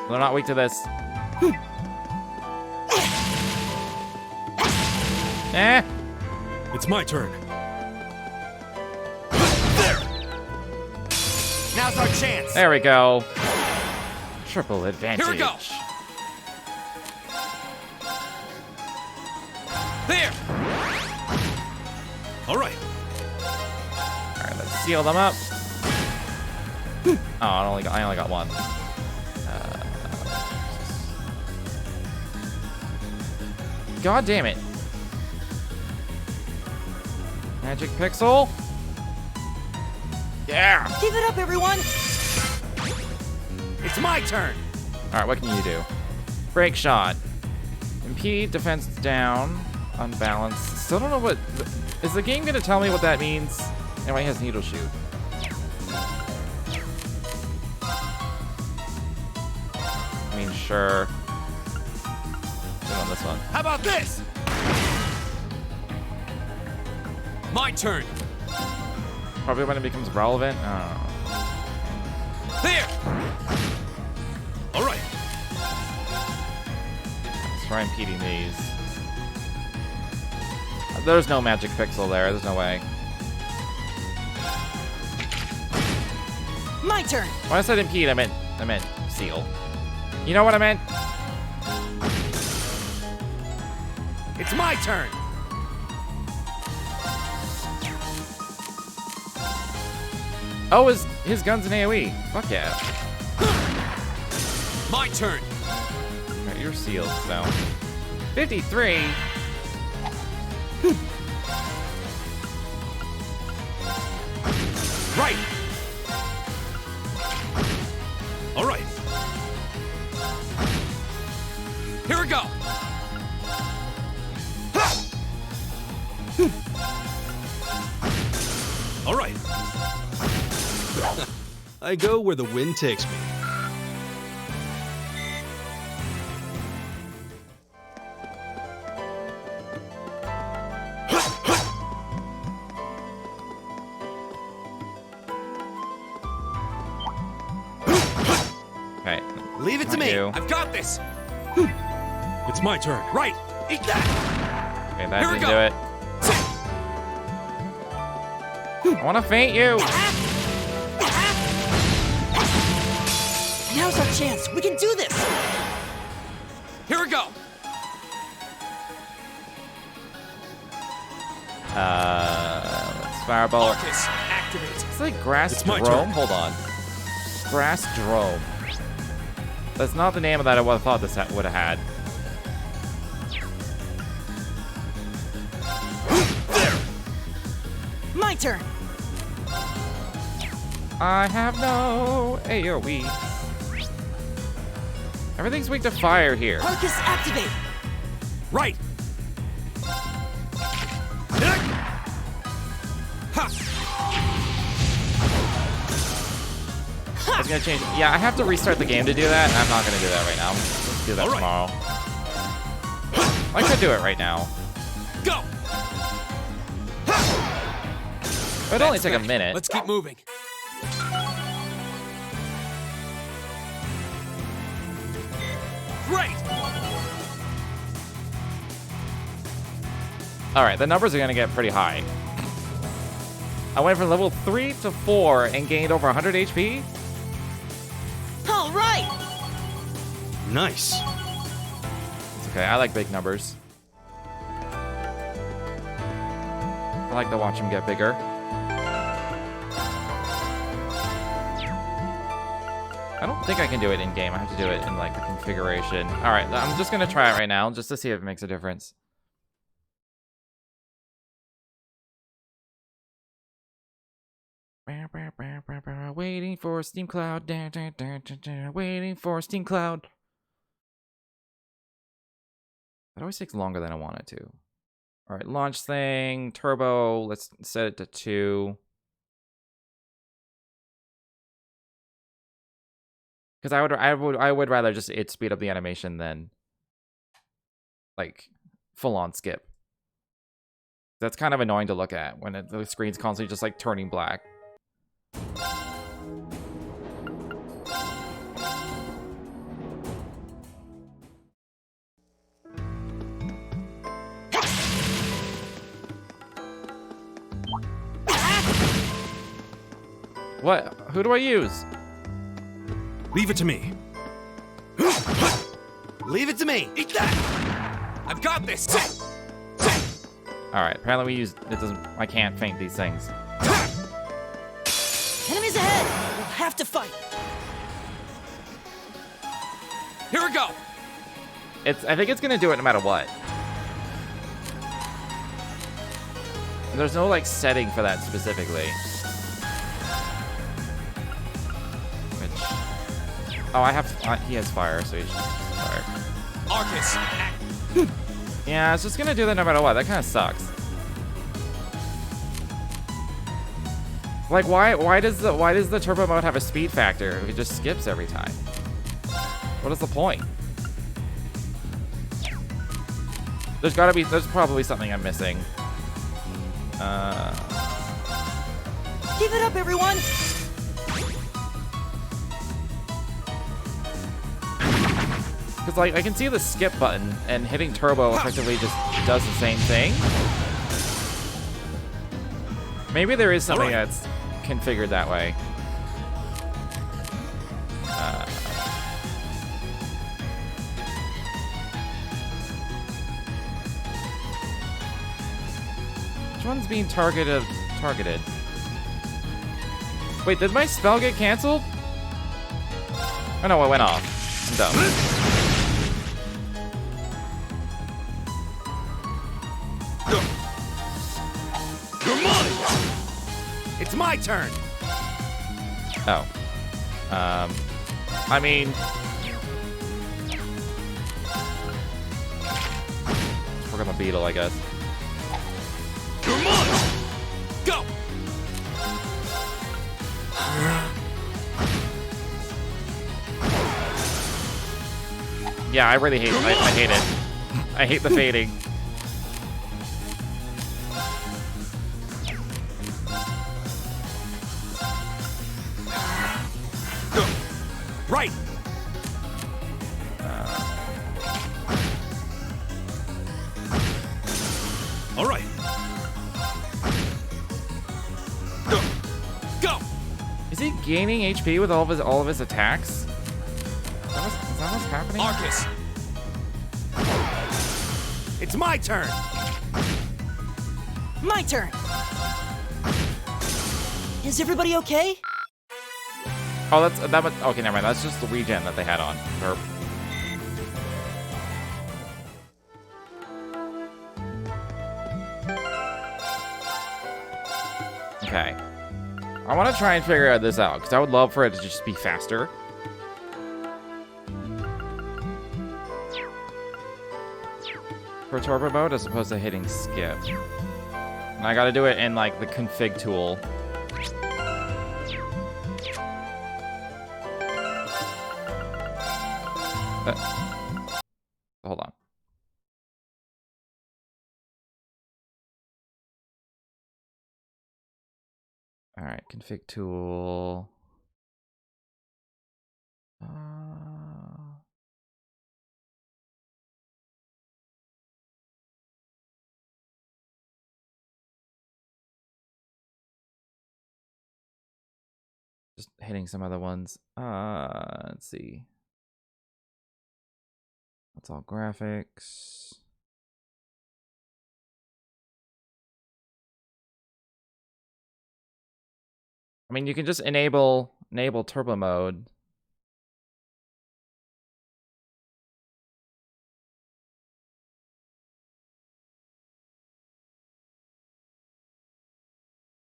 They're not weak to this. Eh. It's my turn. There. Now's our chance. There we go. Triple advantage. Here we go. There. All right. All right, let's seal them up. Oh, I only got one. God damn it. Magic pixel. Yeah. Give it up, everyone. It's my turn. All right, what can you do? Break shot. Impede, defense down, unbalanced. Still don't know what. Is the game gonna tell me what that means? Anyway, he has needle shoot. I mean, sure. Good on this one. How about this? My turn. Probably when it becomes relevant. Oh. There. All right. Let's try impeding these. There's no magic pixel there. There's no way. My turn. When I said impede, I meant seal. You know what I meant? It's my turn. Oh, his gun's an AoE. Fuck yeah. My turn. Alright, you're sealed, so. 53. Right. All right. Here we go. All right. I go where the wind takes me. Okay. Leave it to Not me. you. I've got this. It's my turn. Right. Eat that. Okay, that Here we didn't go. do it. I want to faint you. Now's our chance. We can do this. Here we go. Let's fireball. Arcus, activate. It's like grass It's my drome. turn. Hold on. Grass drome. That's not the name of that I would have thought this would have had. There. My turn. I have no AoE. Everything's weak to fire here. Arcus, activate. Right. Ha. I was gonna change. Yeah, I have to restart the game to do that. I'm not gonna do that right now. Let's do that All right. tomorrow. I could do it right now. Go. It'd only That's take a back. minute. Let's keep moving. Great. All right, the numbers are gonna get pretty high. I went from level 3 to 4 and gained over 100 HP. All right. Nice. It's okay. I like big numbers. I like to watch them get bigger. I don't think I can do it in game. I have to do it in like the configuration. All right, I'm just gonna try it right now just to see if it makes a difference. Waiting for Steam Cloud. Waiting for Steam Cloud. That always takes longer than I want it to. All right, launch thing, turbo. Let's set it to 2. Because I would rather just it speed up the animation than like full on skip. That's kind of annoying to look at when the screen's constantly just like turning black. What? Who do I use? Leave it to me. Leave it to me. Eat that. I've got this. All right. Apparently we use it doesn't. I can't feint these things. Enemies ahead! We'll have to fight! Here we go. I think it's gonna do it no matter what. There's no like setting for that specifically. Which, oh, I have. He has fire, so he's fire. Arcus. Yeah, it's just gonna do that no matter what. That kind of sucks. Like, why does the turbo mode have a speed factor if it just skips every time? What is the point? There's probably something I'm missing. Give it up, everyone! Because, like, I can see the skip button, and hitting turbo effectively just does the same thing. Maybe there is something that's configured that way. Which one's being targeted? Wait, did my spell get canceled? Oh no, it went off. I'm dumb. You're mine. It's my turn. Oh. I mean... Work on the beetle, I guess. You're mine. Go. Yeah, I really hate it. I hate it. I hate the fading. Right. All right. Go. Is he gaining HP with all of his attacks? Is that what's happening? Arcus. It's my turn. My turn! Is everybody okay? Oh, that was okay. Never mind. That's just the regen that they had on. Or, okay. I want to try and figure this out because I would love for it to just be faster. For turbo mode as opposed to hitting skip. And I gotta do it in like the config tool. Hold on. All right, config tool. Just hitting some other ones. Let's see. That's all graphics. I mean, you can just enable turbo mode.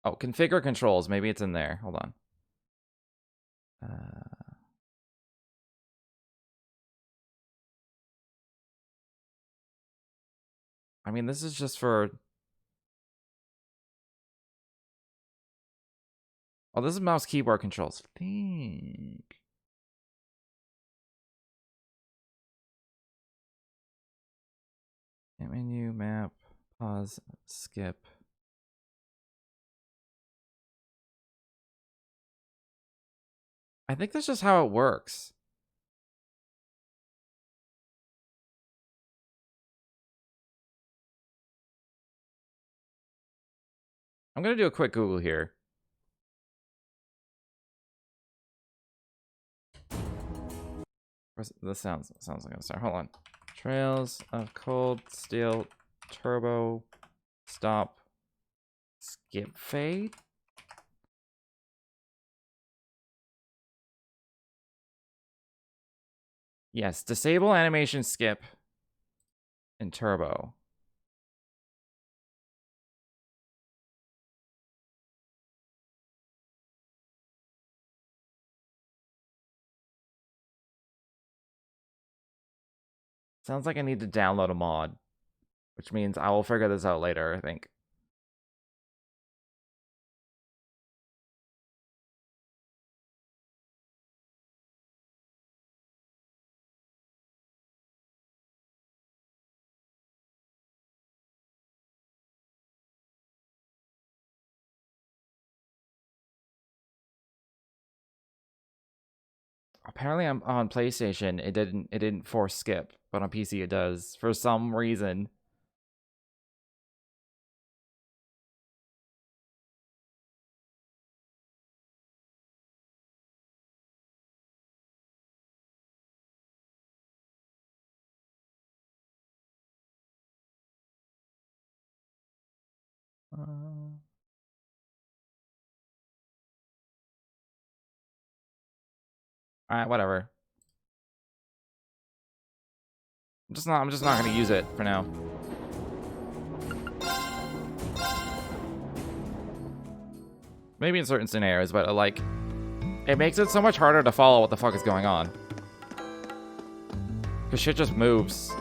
Oh, configure controls. Maybe it's in there. Hold on. I mean, this is just for... Oh, this is mouse keyboard controls. Think. Menu, map, pause, skip. I think that's just how it works. I'm gonna do a quick Google here. This sounds like a start. Hold on. Trails of cold steel turbo stop skip fade. Yes, disable animation skip in turbo. Sounds like I need to download a mod, which means I will figure this out later, I think. Apparently I'm on PlayStation, it didn't force skip, but on PC it does for some reason. Alright, whatever. I'm just not gonna use it for now. Maybe in certain scenarios, but like, it makes it so much harder to follow what the fuck is going on. Cause shit just moves.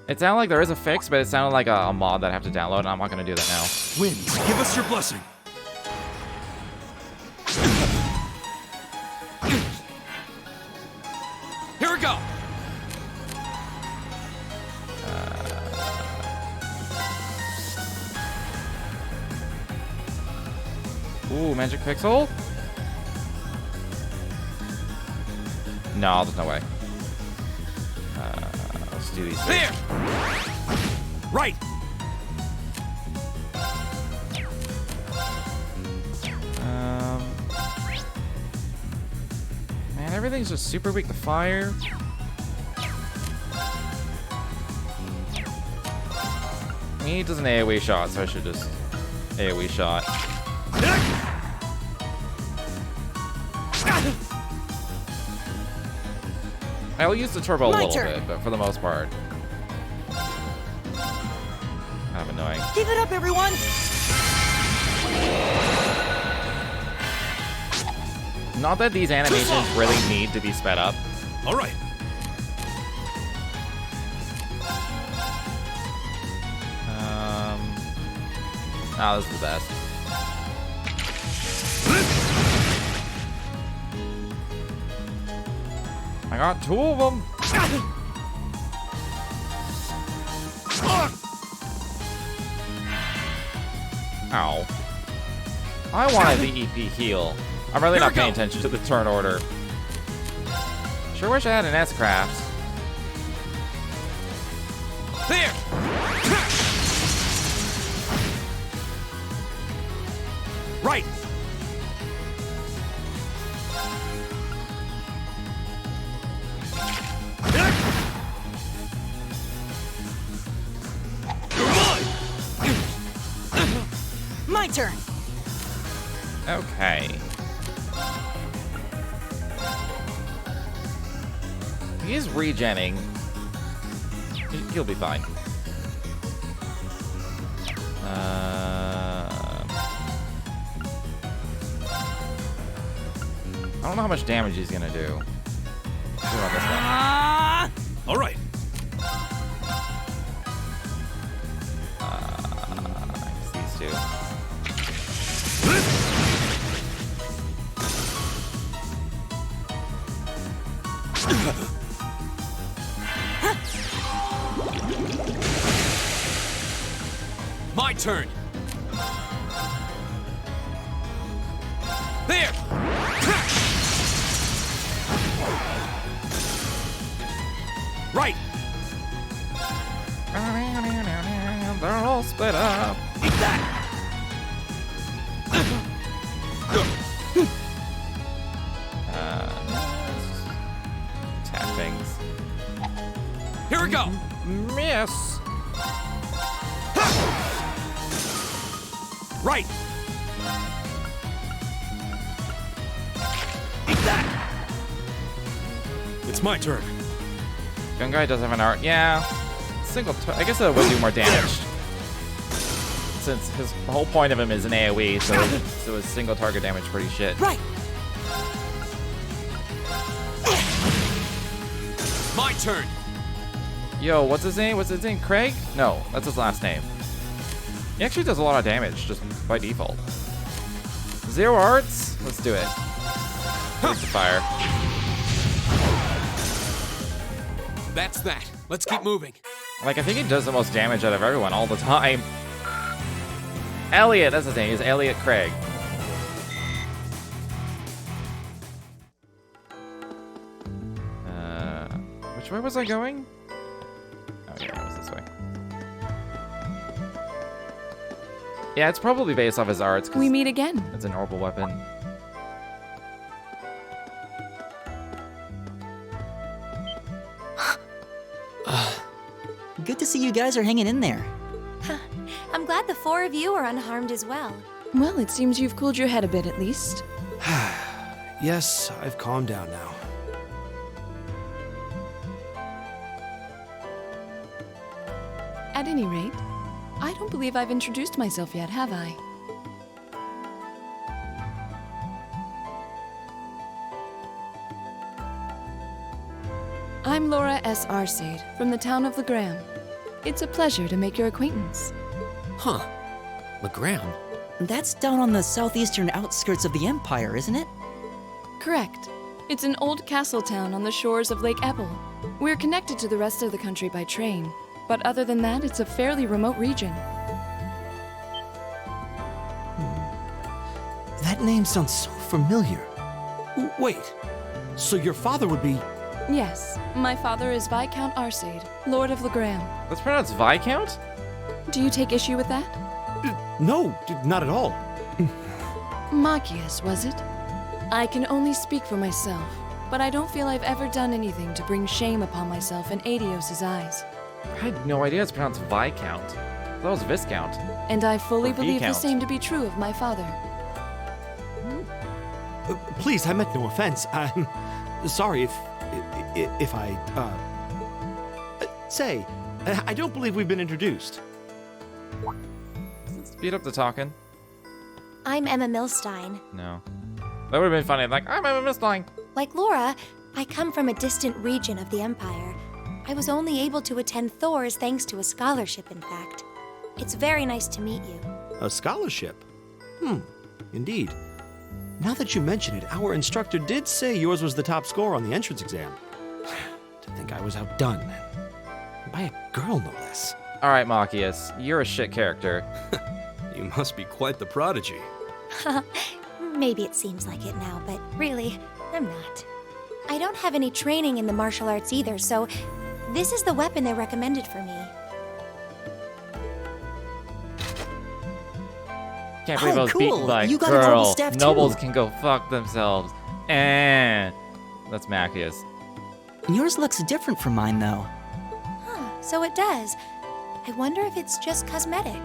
It sounded like there is a fix, but it sounded like a mod that I have to download, and I'm not gonna do that now. Winds, give us your blessing. Here we go. Ooh, magic pixel? No, there's no way. Let's do these two. There. Right. Man, everything's just super weak to fire. He does an AoE shot, so I should just AoE shot. I'll use the turbo a little bit, but for the most part, kind of annoying. Give it up, everyone! Not that these animations really need to be sped up. All right. Oh, this is the best. I got two of them. Ow. I wanted the EP heal. I'm really not paying attention to the turn order. Sure wish I had an S-Craft. There. Right. My turn. Okay. He's regenning. He'll be fine. I don't know how much damage he's gonna do. Let's do it on this one. All right. These two. My turn. There. Right. They're all split up. Eat that. Here we go. Miss. Right. Eat that. It's my turn. Gun guy does have an art. Yeah. I guess it would do more damage. Since his whole point of him is an AoE, so his single target damage pretty shit. Right. My turn. Yo, what's his name? What's his name? Craig? No, that's his last name. He actually does a lot of damage just by default. 0 arts? Let's do it. Take the fire. That's that. Let's keep moving. Like, I think he does the most damage out of everyone all the time. Elliot, that's his name. He's Elliot Craig. Which way was I going? Oh, yeah, it was this way. Yeah, it's probably based off his arts. We meet again. It's an orbital weapon. Good to see you guys are hanging in there. I'm glad the 4 of you are unharmed as well. Well, it seems you've cooled your head a bit at least. Yes, I've calmed down now. At any rate, I don't believe I've introduced myself yet, have I? I'm Laura S. Arcade, from the town of Legram. It's a pleasure to make your acquaintance. Huh. Legram. That's down on the southeastern outskirts of the Empire, isn't it? Correct. It's an old castle town on the shores of Lake Ebble. We're connected to the rest of the country by train, but other than that, it's a fairly remote region. That name sounds so familiar. Wait, so your father would be... Yes, my father is Viscount Arcade, Lord of Legram. That's pronounced Viscount? Do you take issue with that? No, not at all. Machias, was it? I can only speak for myself, but I don't feel I've ever done anything to bring shame upon myself in Adios' eyes. I had no idea it's pronounced Viscount. That was Viscount. And I fully Or believe the Viscount. same to be true of my father. Please, I meant no offense. I'm sorry if I, say, I don't believe we've been introduced. Speed up the talking. I'm Emma Milstein. No. That would have been funny. Like, I'm Emma Milstein. Like Laura, I come from a distant region of the Empire. I was only able to attend Thor's thanks to a scholarship, in fact. It's very nice to meet you. A scholarship? Indeed. Now that you mention it, our instructor did say yours was the top score on the entrance exam. To think I was outdone. By a girl, no less. All right, Machias, you're a shit character. You must be quite the prodigy. Maybe it seems like it now, but really, I'm not. I don't have any training in the martial arts either, so this is the weapon they recommended for me. Can't believe I was cool. beaten by a You got a normal girl. staff, too. Nobles can go fuck themselves. That's Machias. Yours looks different from mine, though. Huh, so it does. I wonder if it's just cosmetic.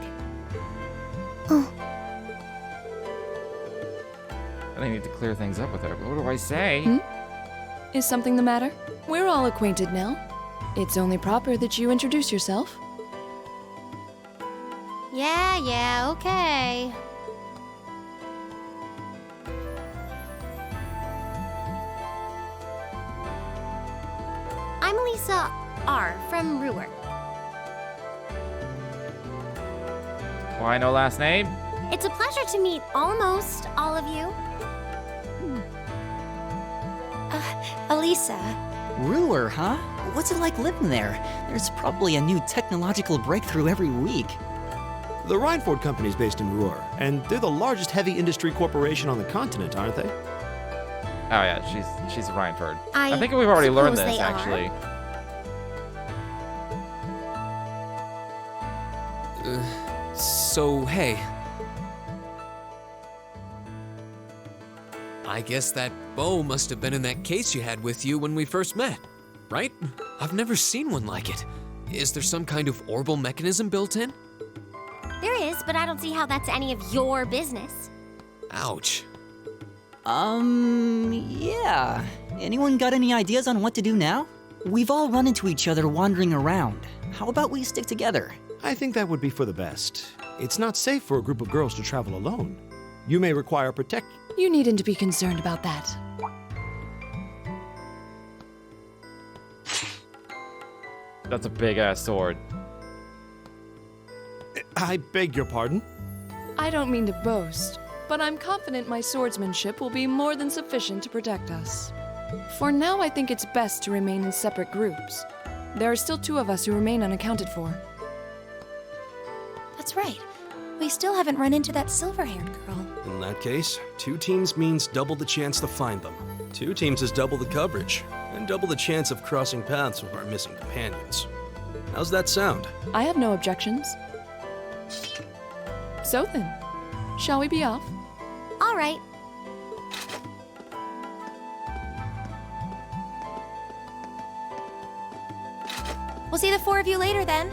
I need to clear things up with her, but what do I say? Is something the matter? We're all acquainted now. It's only proper that you introduce yourself. Yeah, okay. I'm Lisa R. from Ruhr. Why no last name? It's a pleasure to meet almost all of you. Elisa. Ruhr, huh? What's it like living there? There's probably a new technological breakthrough every week. The Reinford Company's based in Ruhr, and they're the largest heavy industry corporation on the continent, aren't they? Oh yeah, she's Reinford. I think we've already learned suppose this they are. actually. So, hey. I guess that bow must have been in that case you had with you when we first met. right? I've never seen one like it. Is there some kind of orbital mechanism built in? There is, but I don't see how that's any of your business. Ouch. Yeah. Anyone got any ideas on what to do now? We've all run into each other wandering around. How about we stick together? I think that would be for the best. It's not safe for a group of girls to travel alone. You may require protection. You needn't to be concerned about that. That's a big-ass sword. I beg your pardon? I don't mean to boast, but I'm confident my swordsmanship will be more than sufficient to protect us. For now, I think it's best to remain in separate groups. There are still 2 of us who remain unaccounted for. That's right. We still haven't run into that silver-haired girl. In that case, 2 teams means double the chance to find them. 2 teams is double the coverage, and double the chance of crossing paths with our missing companions. How's that sound? I have no objections. So then, shall we be off? All right. We'll see the 4 of you later then.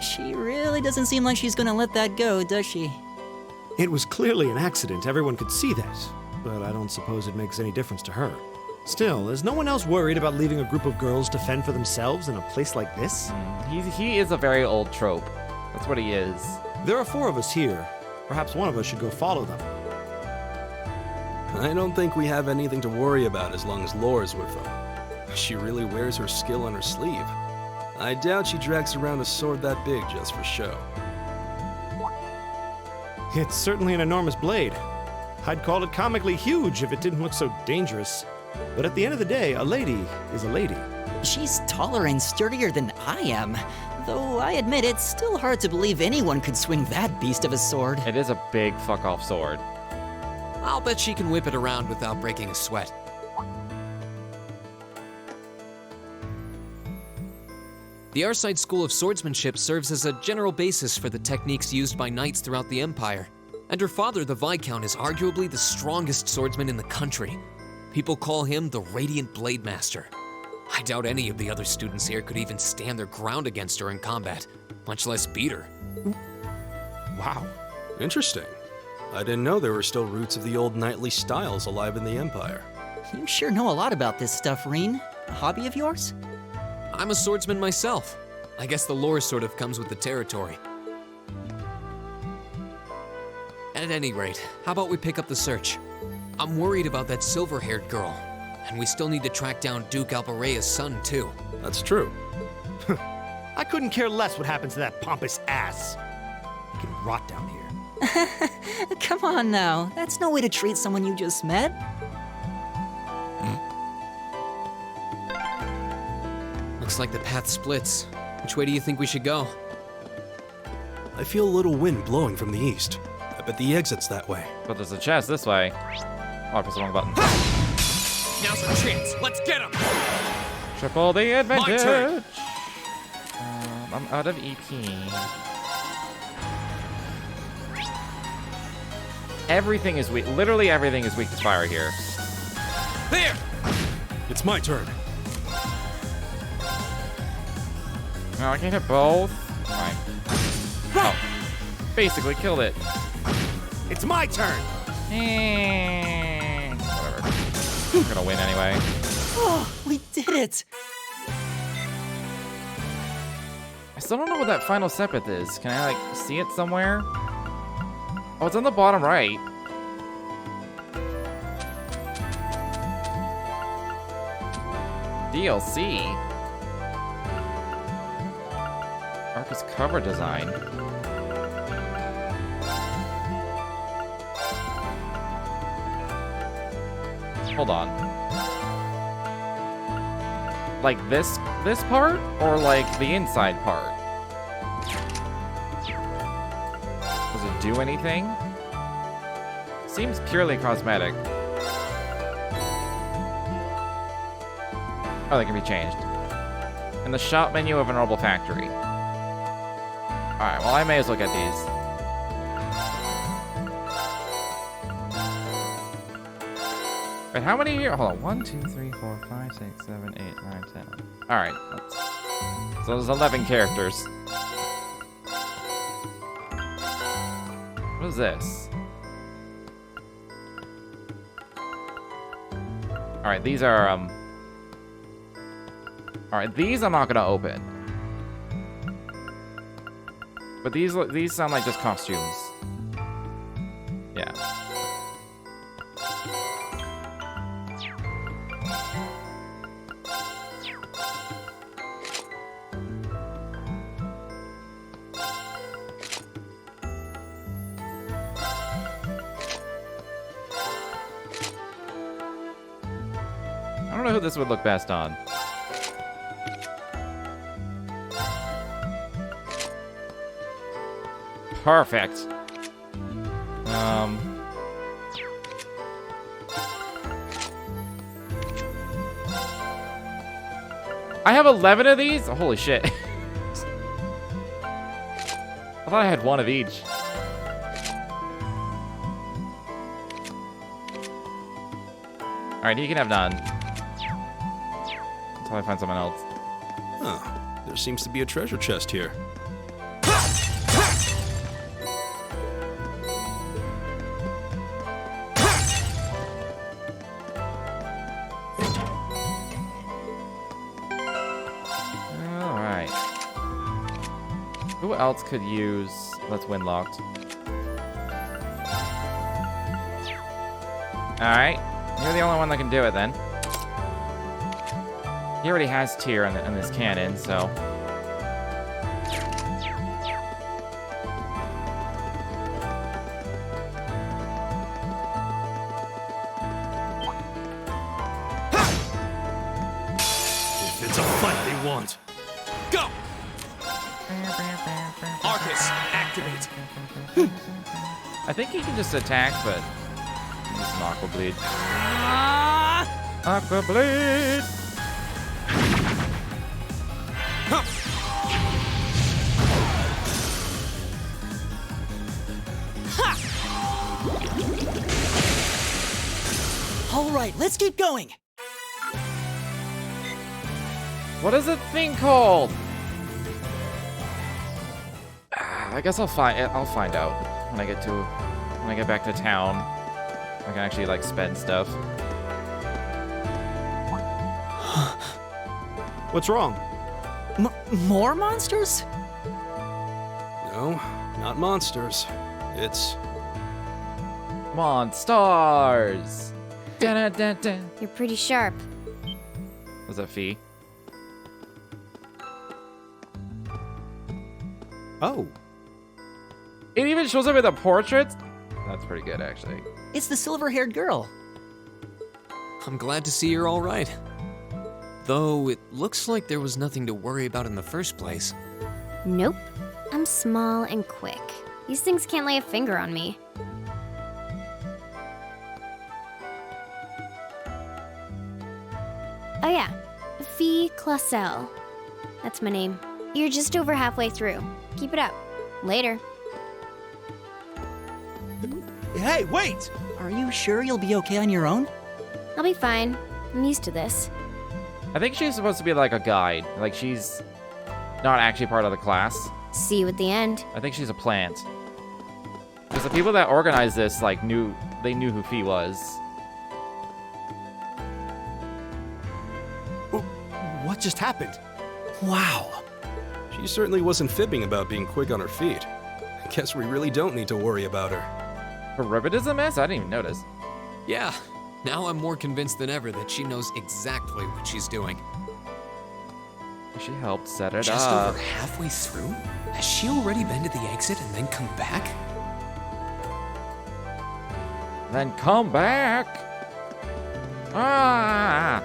She really doesn't seem like she's gonna let that go, does she? It was clearly an accident, everyone could see that. But I don't suppose it makes any difference to her. Still, is no one else worried about leaving a group of girls to fend for themselves in a place like this? He is a very old trope. That's what he is. There are 4 of us here. Perhaps one of us should go follow them. I don't think we have anything to worry about as long as Laura's with them. She really wears her skill on her sleeve. I doubt she drags around a sword that big just for show. It's certainly an enormous blade. I'd call it comically huge if it didn't look so dangerous. But at the end of the day, a lady is a lady. She's taller and sturdier than I am. Though I admit it's still hard to believe anyone could swing that beast of a sword. It is a big fuck-off sword. I'll bet she can whip it around without breaking a sweat. The Arside School of Swordsmanship serves as a general basis for the techniques used by knights throughout the Empire. And her father, the Viscount, is arguably the strongest swordsman in the country. People call him the Radiant Blade Master. I doubt any of the other students here could even stand their ground against her in combat, much less beat her. Wow. Interesting. I didn't know there were still roots of the old knightly styles alive in the Empire. You sure know a lot about this stuff, Reen. A hobby of yours? I'm a swordsman myself. I guess the lore sort of comes with the territory. At any rate, how about we pick up the search? I'm worried about that silver-haired girl, and we still need to track down Duke Albarea's son, too. That's true. I couldn't care less what happens to that pompous ass. He can rot down here. Come on now, that's no way to treat someone you just met. Looks like the path splits. Which way do you think we should go? I feel a little wind blowing from the east. I bet the exit's that way. But there's a chest this way. Oh, I pressed the wrong button. Now's our chance. Let's get him! Triple the advantage! turn. I'm out of EP. Everything is weak. Literally everything is weak to fire here. There! It's my turn. No, I can hit both. Fine. Oh. Basically killed it. It's my turn! Whatever. I'm gonna win anyway. Oh, we did it! I still don't know what that final sepith is. Can I, like, see it somewhere? Oh, it's on the bottom right. DLC. Arcus cover design. Hold on. Like this part? Or like the inside part? Does it do anything? Seems purely cosmetic. Oh, that can be changed. In the shop menu of a Noble Factory. Alright, well I may as well get these. Wait, how many here? Hold on. 1, 2, 3, 4, 5, 6, 7, 8, 9, 10. Alright. So there's 11 characters. What is this? Alright, these are, Alright, these I'm not gonna open. But these sound like just costumes. Yeah. I don't know who this would look best on. Perfect. I have 11 of these? Oh, holy shit. I thought I had one of each. Alright, you can have none. Until I find someone else. Huh. There seems to be a treasure chest here. Alright. Who else could use... Let's win locked. Alright. You're the only one that can do it then. He already has tier in this cannon, so... If it's a fight they want. Go! Arcus, activate. I think he can just attack, but... Use some Aqua Bleed. Aqua Bleed! All right, let's keep going. What is that thing called? I guess I'll find out when I get back to town. I can actually like spend stuff. What's wrong? More monsters? No, not monsters. It's... Monstars! Dun-dun-dun-dun. You're pretty sharp. Was that Fee? Oh, It even shows up in the portraits? That's pretty good, actually. It's the silver-haired girl. I'm glad to see you're all right. Though it looks like there was nothing to worry about in the first place. Nope. I'm small and quick. These things can't lay a finger on me. Oh yeah, Fee Clausel. That's my name. You're just over halfway through. Keep it up. Later. hey, wait! Are you sure you'll be okay on your own? I'll be fine. I'm used to this. I think she's supposed to be like a guide. Like she's not actually part of the class. See you at the end. I think she's a plant. Because the people that organized this like knew who Fee was. What just happened? Wow. She certainly wasn't fibbing about being quick on her feet. I guess we really don't need to worry about her. Her ribbon is a mess? I didn't even notice. Yeah, now I'm more convinced than ever that she knows exactly what she's doing. She helped set it Just up. over halfway through? Has she already been to the exit and then come back? Then come back. Ah!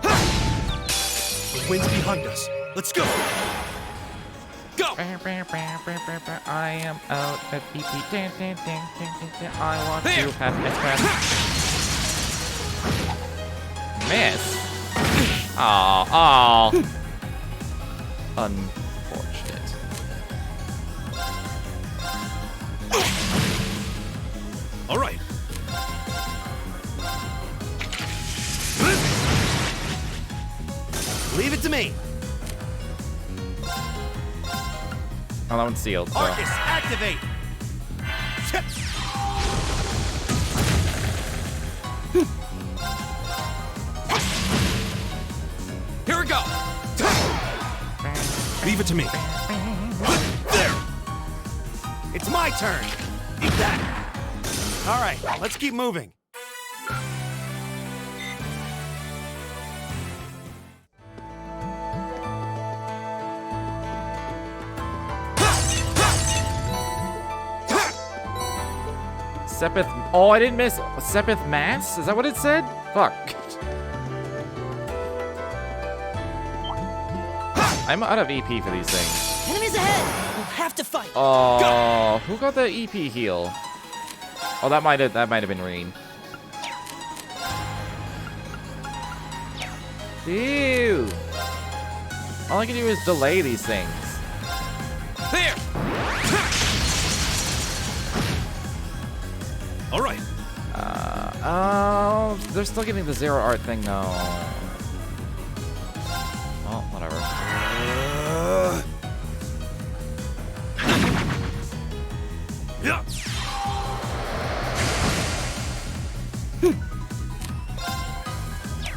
The wind's behind us. Let's go! Go! I am out at PP. I want to have espresso. Miss. Oh. Unfortunate. All right. Leave it to me. Oh, that one's sealed, so. Arcus, activate. Here we go. Leave it to me. There. It's my turn. Eat that. All right, let's keep moving. Sepith. Oh, I didn't miss Sepith Mass? Is that what it said? Fuck. I'm out of EP for these things. Enemies ahead! We'll have to fight! Oh, who got the EP heal? Oh, that might have been Reen. Ew. All I can do is delay these things. There. All right. Oh, they're still getting the zero art thing though. Well, whatever. Yeah.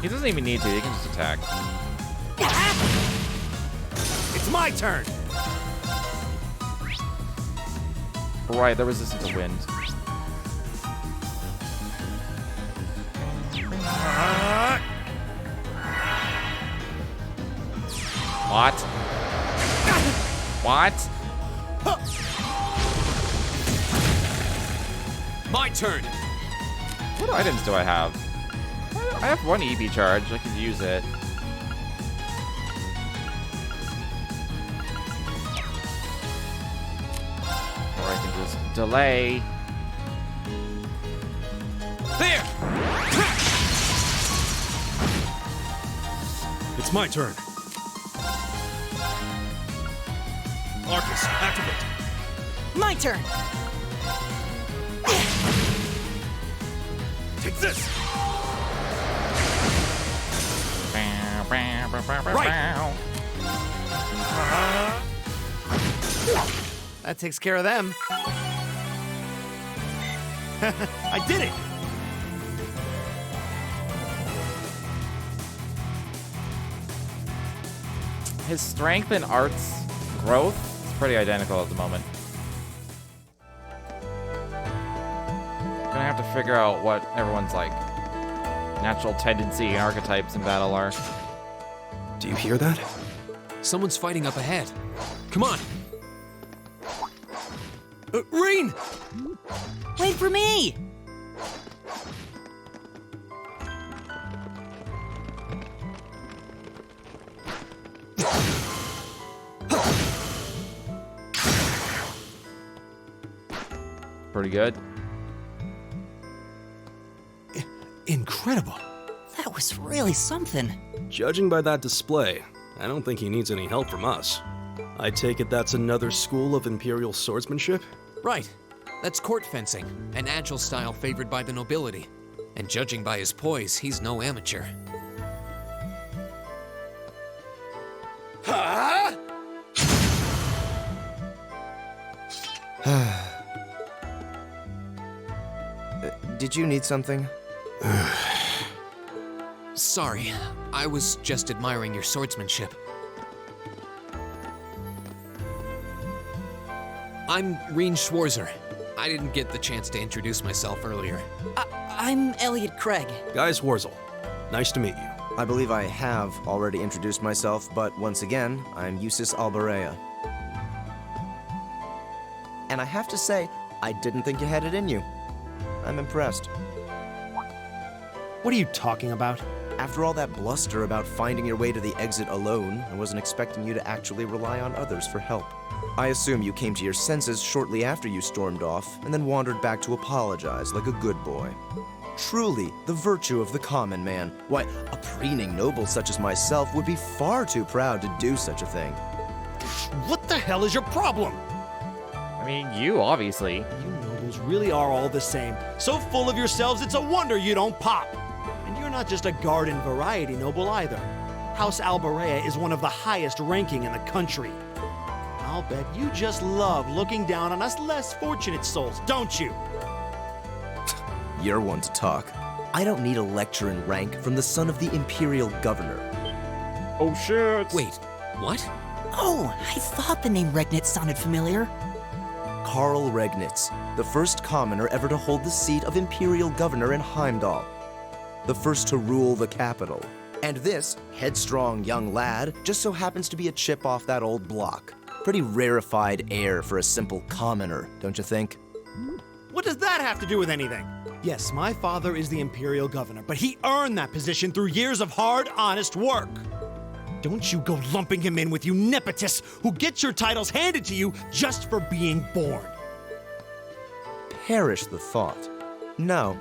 He doesn't even need to. He can just attack. It's my turn. Right, they're resistant to wind. What? What? My turn. What items do I have? I have one EB charge. I could use it. Or I can just delay. There. It's my turn. Arcus, activate. My turn! Take this. That takes care of them. I did it. His strength and arts growth is pretty identical at the moment. Gonna have to figure out what everyone's like natural tendency and archetypes in battle are. Do you hear that? Someone's fighting up ahead. Come on. Reen! Wait for me! Pretty good. Incredible. That was really something. Judging by that display, I don't think he needs any help from us. I take it that's another school of Imperial swordsmanship? Right. That's court fencing, an agile style favored by the nobility. And judging by his poise, he's no amateur. Did you need something? Sorry, I was just admiring your swordsmanship. I'm Reen Schwarzer. I didn't get the chance to introduce myself earlier. I'm Elliot Craig. Guys, Warzel. Nice to meet you. I believe I have already introduced myself, but once again, I'm Jusis Alberea. And I have to say, I didn't think you had it in you. I'm impressed. What are you talking about? After all that bluster about finding your way to the exit alone, I wasn't expecting you to actually rely on others for help. I assume you came to your senses shortly after you stormed off, and then wandered back to apologize like a good boy. Truly, the virtue of the common man. Why, a preening noble such as myself would be far too proud to do such a thing. What the hell is your problem? I mean, you, obviously. You noble schools really are all the same. So full of yourselves, it's a wonder you don't pop. And you're not just a garden variety noble either. House Alberea is one of the highest ranking in the country. I'll bet you just love looking down on us less fortunate souls, don't you? You're one to talk. I don't need a lecture in rank from the son of the Imperial Governor. Oh shit! Wait, what? Oh, I thought the name Regnitz sounded familiar. Karl Regnitz, the first commoner ever to hold the seat of Imperial Governor in Heimdall. The first to rule the capital. And this headstrong young lad just so happens to be a chip off that old block. Pretty rarefied air for a simple commoner, don't you think? What does that have to do with anything? Yes, my father is the Imperial Governor, but he earned that position through years of hard, honest work. Don't you go lumping him in with you nepotists who get your titles handed to you just for being born. Perish the thought. No,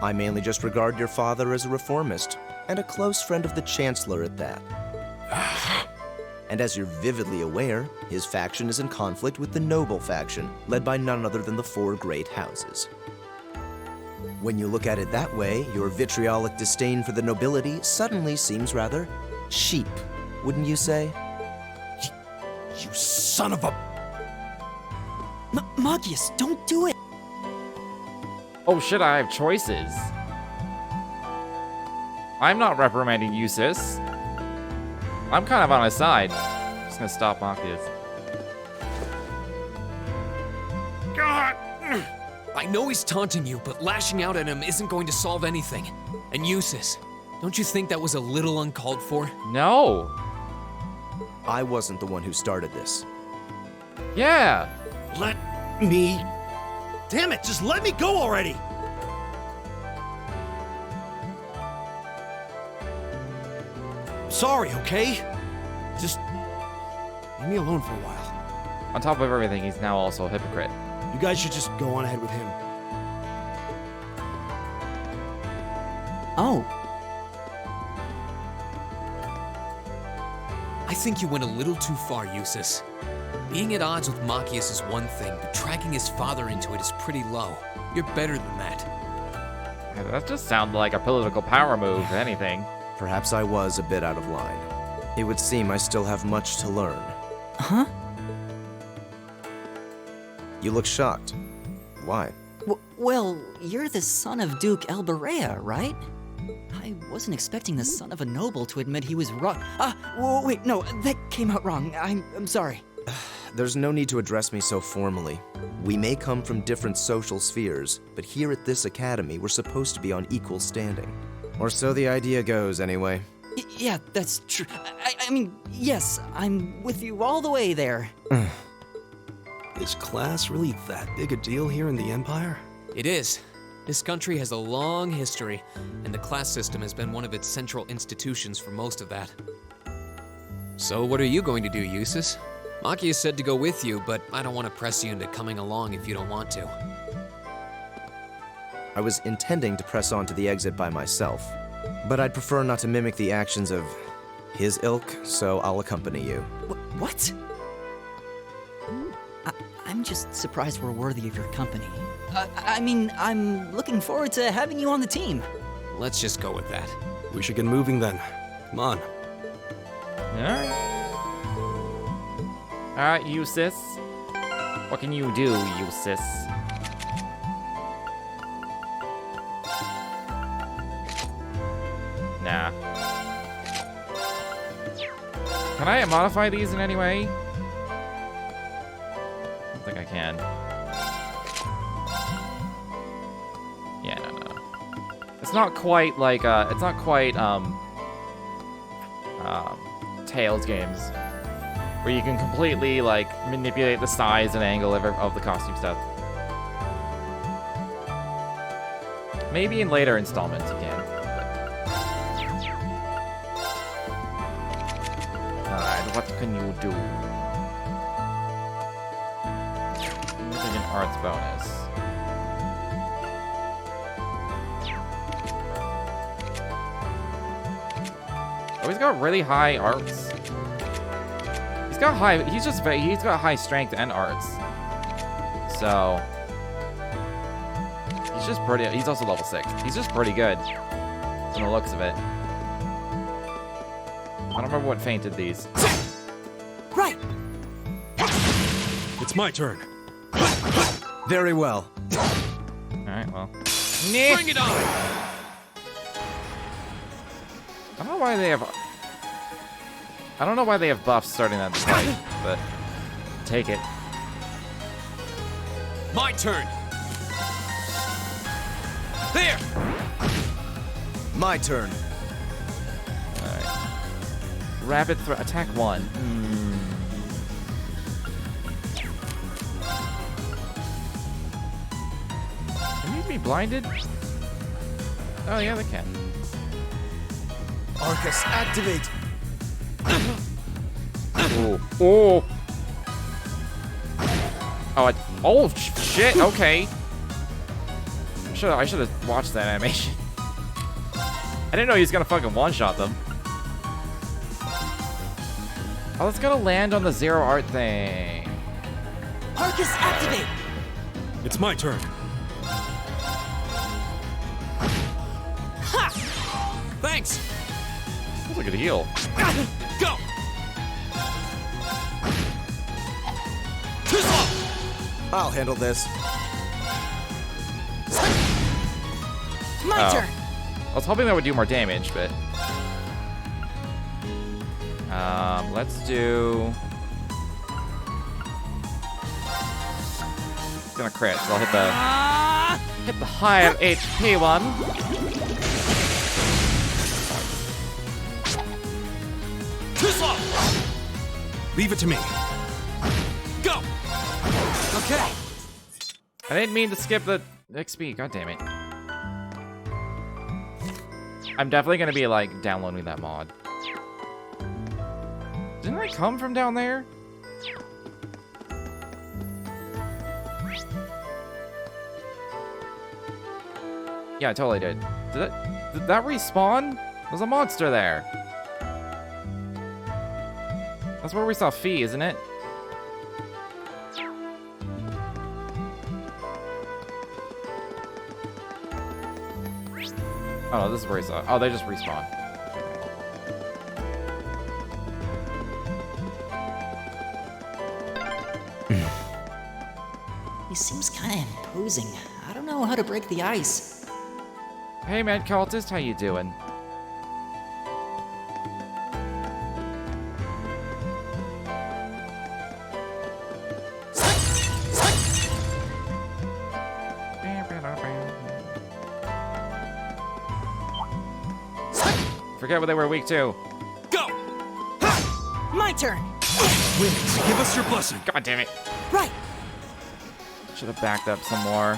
I mainly just regard your father as a reformist, and a close friend of the Chancellor at that. And as you're vividly aware, his faction is in conflict with the noble faction, led by none other than the four great houses. When you look at it that way, your vitriolic disdain for the nobility suddenly seems rather cheap, wouldn't you say? You son of a... Machias, don't do it! Oh shit, I have choices. I'm not reprimanding Jusis. I'm kind of on his side. Just gonna stop Machias. God! I know he's taunting you, but lashing out at him isn't going to solve anything. And Jusis, don't you think that was a little uncalled for? No. I wasn't the one who started this. Yeah. Let me... Damn it, just let me go already! Sorry, okay? Just leave me alone for a while. On top of everything, he's now also a hypocrite. You guys should just go on ahead with him. Oh, I think you went a little too far, Jusis. Being at odds with Machias is one thing, but dragging his father into it is pretty low. You're better than that. That just sounded like a political power move, if anything. Perhaps I was a bit out of line. It would seem I still have much to learn. huh? You look shocked. Why? Well, you're the son of Duke Alberea, right? I wasn't expecting the son of a noble to admit he was wrong. Wait, no, that came out wrong. I'm sorry. There's no need to address me so formally. We may come from different social spheres, but here at this academy, we're supposed to be on equal standing. Or so the idea goes, anyway. Yeah, that's true. I mean, yes, I'm with you all the way there. Is class really that big a deal here in the Empire? It is. This country has a long history, and the class system has been one of its central institutions for most of that. So what are you going to do, Jusis? Machias said to go with you, but I don't want to press you into coming along if you don't want to. I was intending to press on to the exit by myself, but I'd prefer not to mimic the actions of his ilk, so I'll accompany you. What? I'm just surprised we're worthy of your company. I mean, I'm looking forward to having you on the team. Let's just go with that. We should get moving then. Come on. Alright. Alright, Jusis. What can you do, Jusis? Nah. Can I modify these in any way? I don't think I can. Yeah, no. It's not quite like, it's not quite, Tales games, where you can completely, like, manipulate the size and angle of the costume stuff. Maybe in later installments you can. Alright, what can you do? Music and arts bonus. Oh, he's got really high arts. He's got high strength and arts. So He's just pretty. He's also level 6. He's just pretty good. From the looks of it. I don't remember what fainted these. Right. It's my turn. Very well. Alright, well. Bring it on! I don't know why they have... I don't know why they have buffs starting that fight, but... Take it. My turn! There! My turn. Alright. Rapid threat. Attack 1. Can these be blinded? Oh, yeah, they can. Arcus, activate. Ooh. Ooh. Oh, shit. Okay. I should have watched that animation. I didn't know he was gonna fucking one-shot them. Oh, it's gonna land on the zero art thing. Arcus, activate. It's my turn. Ha! Thanks! Feels like a heal. Go! I'll handle this. My turn. I was hoping that would do more damage, but... let's do... It's gonna crit, so I'll hit the higher HP one. Leave it to me. Go! Okay. I didn't mean to skip the XP, god damn it. I'm definitely gonna be like downloading that mod. Didn't I come from down there? Yeah, I totally did. Did that respawn? There's a monster there. That's where we saw Fee, isn't it? Oh, no, this is where he saw. Oh, they just respawn. He seems kind of imposing. I don't know how to break the ice. Hey, man, cultist, how you doing? Forget what they were weak to. Go! My turn. Winx, give us your blessing. God damn it. Right. Should have backed up some more.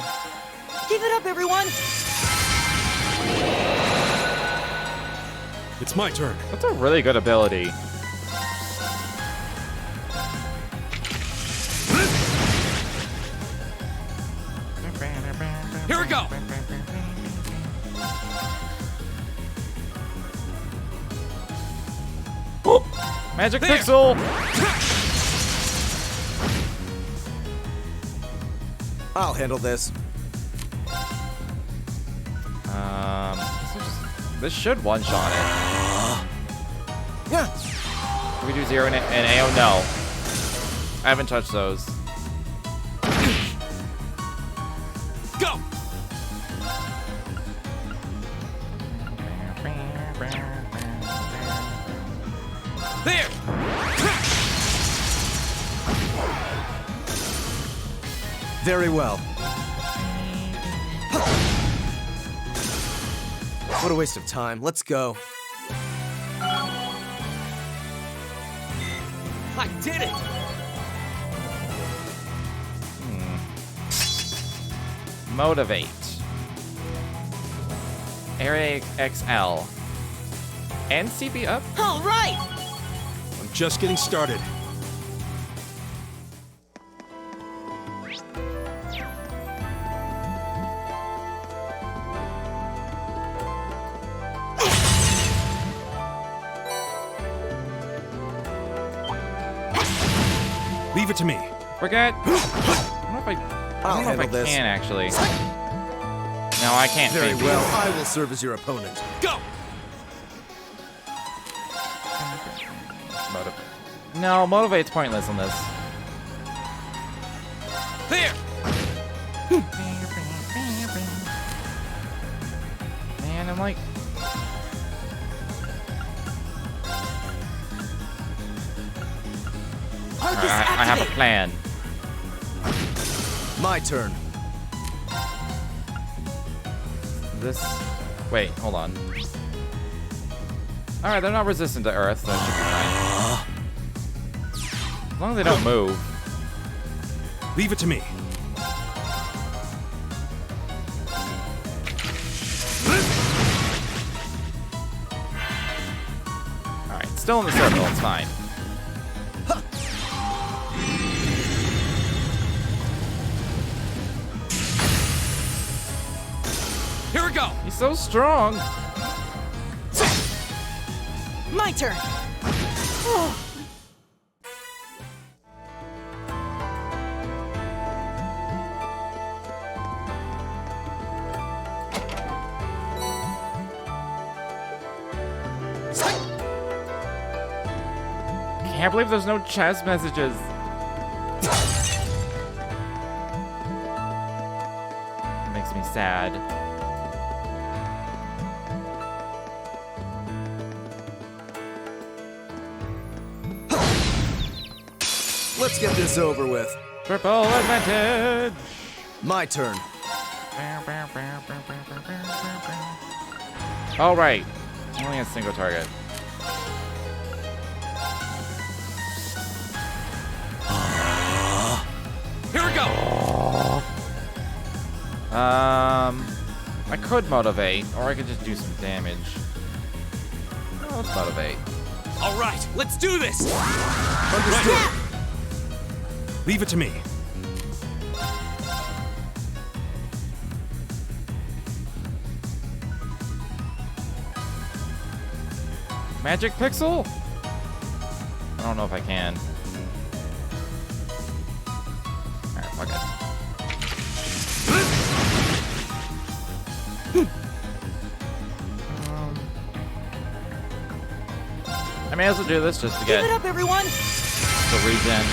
Give it up, everyone. It's my turn. That's a really good ability. Here we go! Magic There. Pixel! I'll handle this. This should one-shot it. Yeah. Can we do 0 and AO? No. I haven't touched those. Go! There! Very well. What a waste of time. Let's go. I did it! Motivate. Area XL. And CP up? All right. I'm just getting started. Leave it to me. Forget. I don't know if I I'll don't know if I handle this. can actually. No, I can't. Very feint well, these. I will serve as your opponent. Go! No, motivate's pointless on this. There! Man, I'm like. Arcus I have a activate. plan. My turn. This. Wait, hold on. Alright, they're not resistant to Earth, so it should be fine. As long as they don't move. Leave it to me. Alright, still in the circle, it's fine. Here we go! He's so strong! My turn. Can't believe there's no chess messages. It makes me sad. Let's get this over with. Triple advantage! My turn. Alright. Only a single target. Here we go! I could motivate, or I could just do some damage. Oh, let's motivate. All right, let's do this! Understood. Leave it to me. Magic Pixel? I don't know if I can. Alright, fuck it. I may as well do this just to Give get it up, everyone. the regen.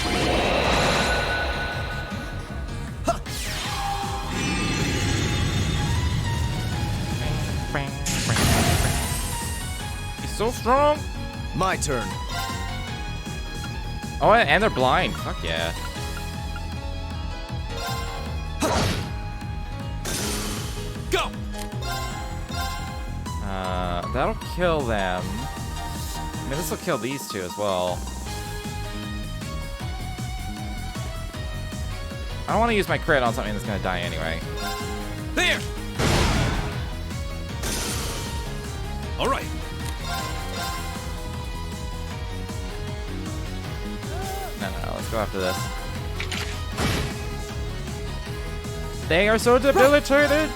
He's so strong. My turn. Oh, and they're blind. Fuck yeah. Go! That'll kill them. I mean, this will kill these two as well. I don't want to use my crit on something that's gonna die anyway. There! All right. No, let's go after this. They are so debilitated!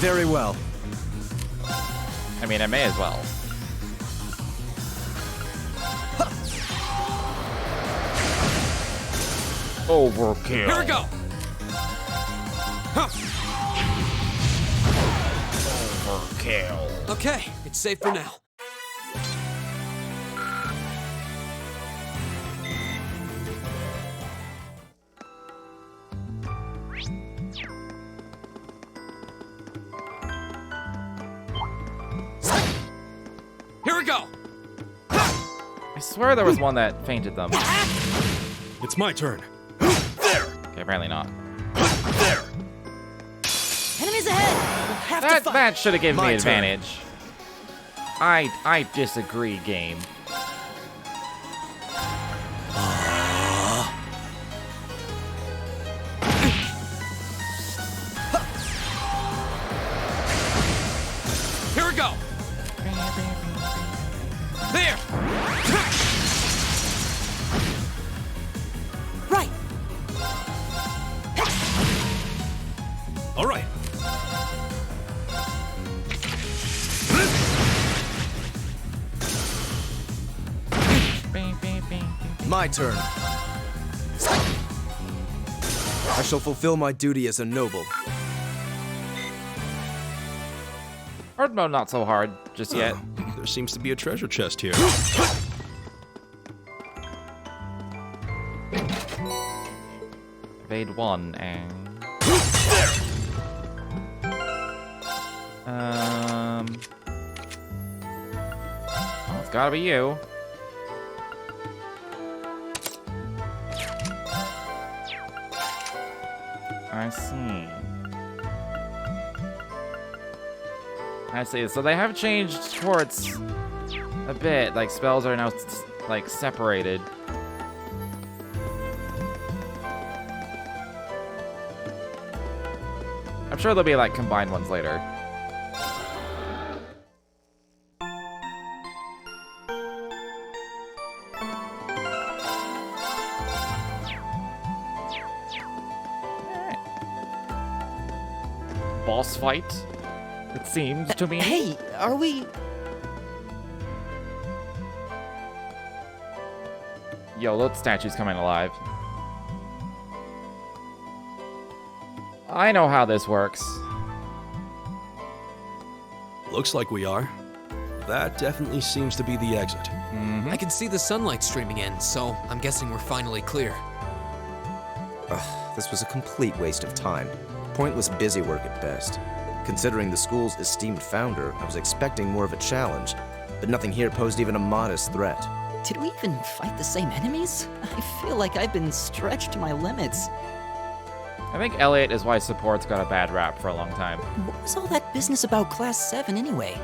Very well. I mean, I may as well. Overkill. Here we go! Huh. Overkill. Okay, it's safe for now. Here we go! I swear there was one that fainted them. It's my turn. Okay, apparently not. Enemies ahead. We'll have to That fight. match should have given me My turn. advantage. I disagree, game. Here we go! There! Right. All right. My turn. I shall fulfill my duty as a noble. Hard mode not so hard just yet. There seems to be a treasure chest here. Evade 1 and... Well, it's gotta be you. I see. I see. So they have changed towards a bit. Like, spells are now, like, separated. I'm sure there'll be, like, combined ones later. Boss fight, it seems to me. Hey, are we... Yo, that statue's coming alive. I know how this works. Looks like we are. That definitely seems to be the exit. I can see the sunlight streaming in, so I'm guessing we're finally clear. Ugh, this was a complete waste of time. Pointless busy work at best. Considering the school's esteemed founder, I was expecting more of a challenge, but nothing here posed even a modest threat. Did we even fight the same enemies? I feel like I've been stretched to my limits. I think Elliot is why support's got a bad rap for a long time. What was all that business about Class 7 anyway?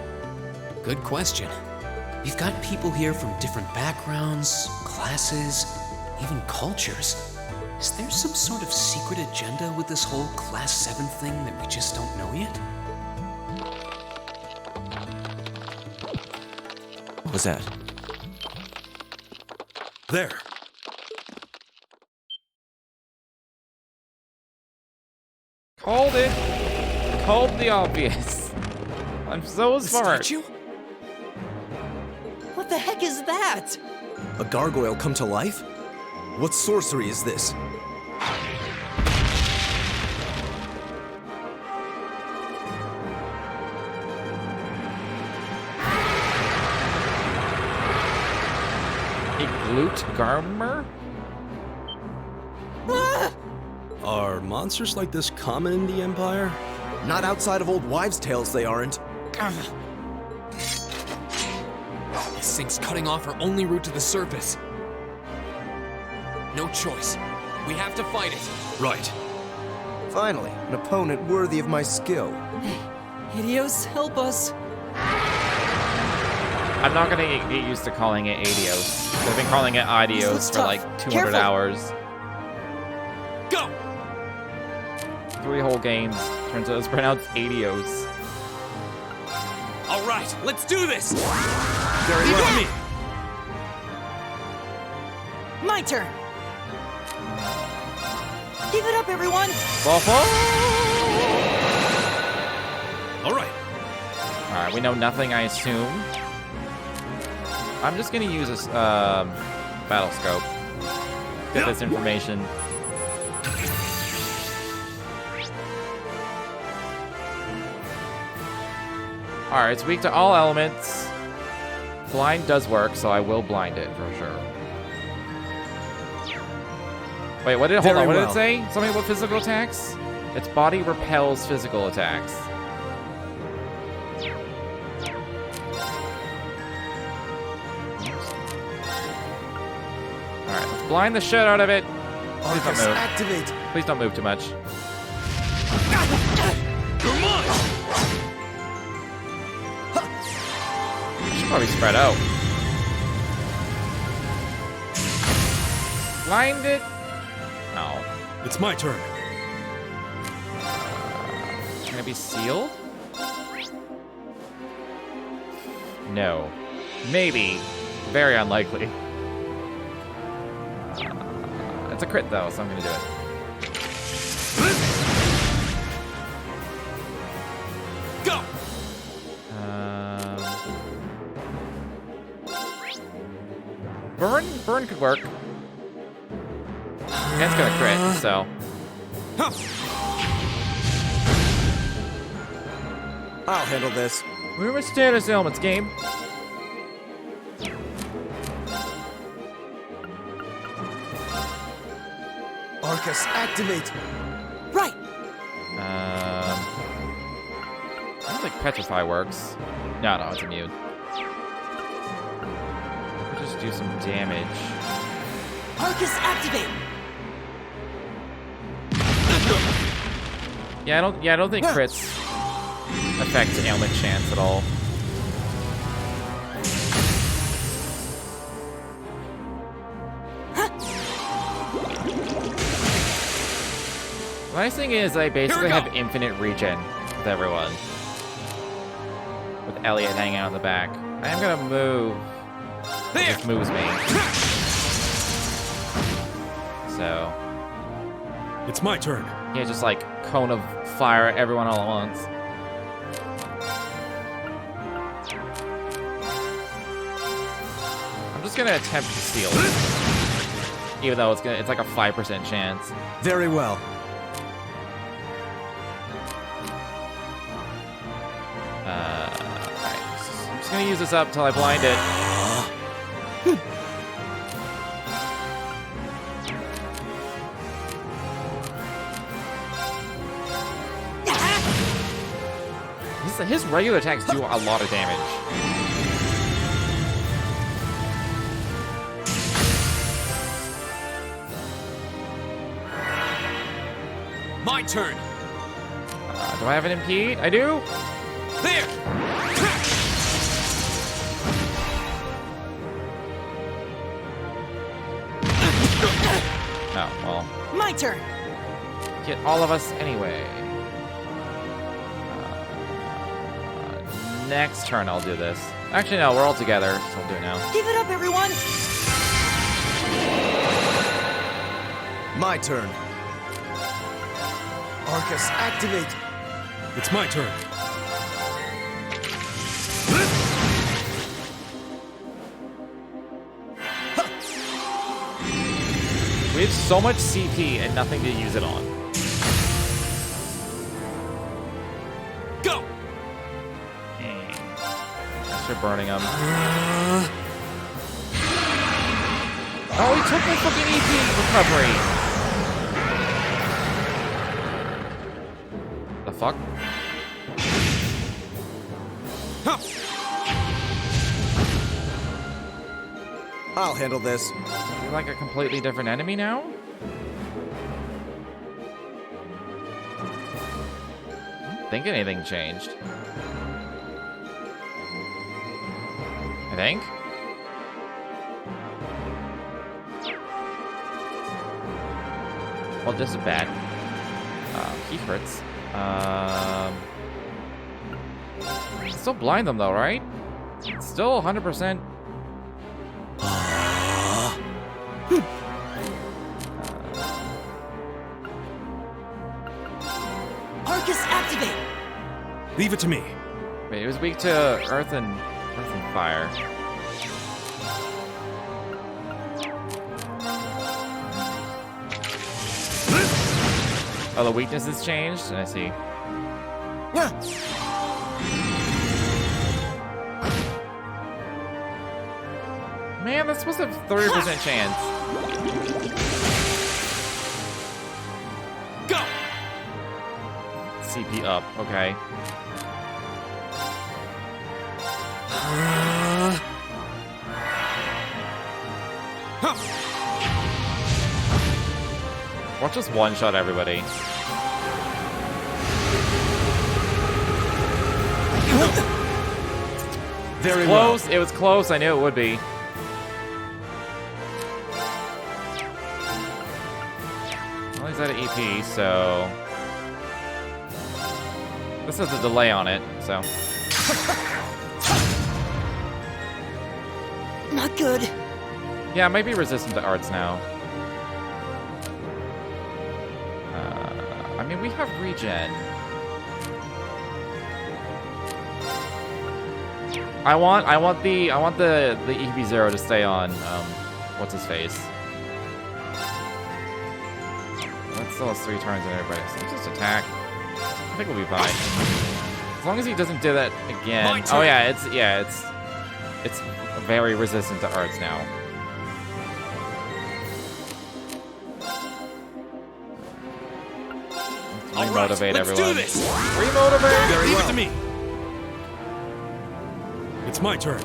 Good question. You've got people here from different backgrounds, classes, even cultures. Is there some sort of secret agenda with this whole Class 7 thing that we just don't know yet? What was that? There. Called it. Called the obvious. I'm so smart. Statue? What the heck is that? A gargoyle come to life? What sorcery is this? A glute garmer? Are monsters like this common in the Empire? Not outside of old wives' tales, they aren't. This thing's cutting off our only route to the surface. No choice. We have to fight it. Right. Finally, an opponent worthy of my skill. Idios, help us. I'm not gonna get used to calling it Adios. I've been calling it Adios for like 200 Careful. hours. Go! 3 whole games. Turns out it's pronounced Adios. All right, let's do this! Very well. Me. My turn. Give it up, everyone. All right. Alright, we know nothing, I assume. I'm just gonna use this battle scope. Get this information. Alright, it's weak to all elements. Blind does work, so I will blind it for sure. Wait, hold on, what did it say? Something about physical attacks? Its body repels physical attacks. Alright, let's blind the shit out of it. Please don't move. Activate. Please don't move too much. Should probably spread out. Blind it. No. It's my turn. Can it be sealed? No. Maybe. Very unlikely. It's a crit though, so I'm gonna do it. Go! Burn could work. And it's gonna crit, so. I'll handle this. Where are my status elements, game? Arcus, activate! Right. I don't think Petrify works. No, it's immune. I'll just do some damage. Arcus, activate. Yeah, I don't think crits affect ailment chance at all. The nice thing is I basically have infinite regen with everyone. With Elliot hanging out in the back. I am gonna move. It just moves me. So It's my turn. yeah, just like cone of fire everyone all at once. I'm just gonna attempt to steal. Even though it's like a 5% chance. Very well. Alright. I'm just gonna use this up till I blind it. His regular attacks do a lot of damage. My turn. Do I have an impede? I do? There. Oh, well. My turn. Get all of us anyway. Next turn I'll do this. Actually, no, we're all together, so I'll do it now. Give it up, everyone. My turn. Arcus, activate! It's my turn. We have so much CP and nothing to use it on. Go. Start burning them. Oh, he took my fucking EP recovery. The fuck? Huh. I'll handle this. You're like a completely different enemy now? I don't think anything changed. I think. Well, this is bad. He hurts. Still blind them though, right? Still 100%. Arcus, activate. Leave it to me. Wait, it was weak to earth and fire. Oh, the weakness has changed? I see. Man, that's supposed to have 30% chance. Go. CP up, okay. Watch just one-shot everybody. Very Close. well. It was close. I knew it would be. Well, he's out of EP, so this has a delay on it. So Not good. yeah, it might be resistant to arts now. I mean, we have regen. I want the EV0 to stay on what's his face. That still has 3 turns and everybody. So just attack. I think we'll be fine. As long as he doesn't do that again. Oh yeah, it's very resistant to arts now. Remotivate everyone. Remotivate! Very well. Leave it to me. It's my turn.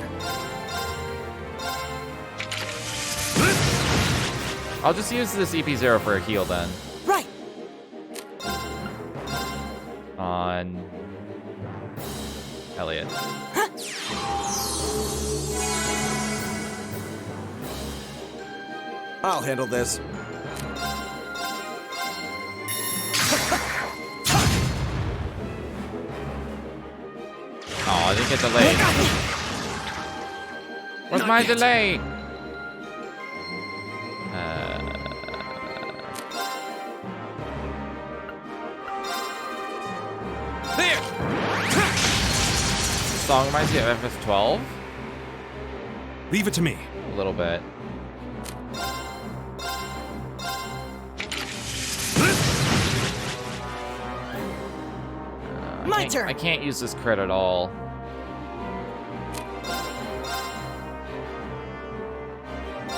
I'll just use this EP0 for a heal then. Right. On Elliot. I'll handle this. Oh, I didn't get delayed. Where's my delay? There! This song reminds me of FF12. Leave it to me. A little bit. My turn. I can't use this crit at all.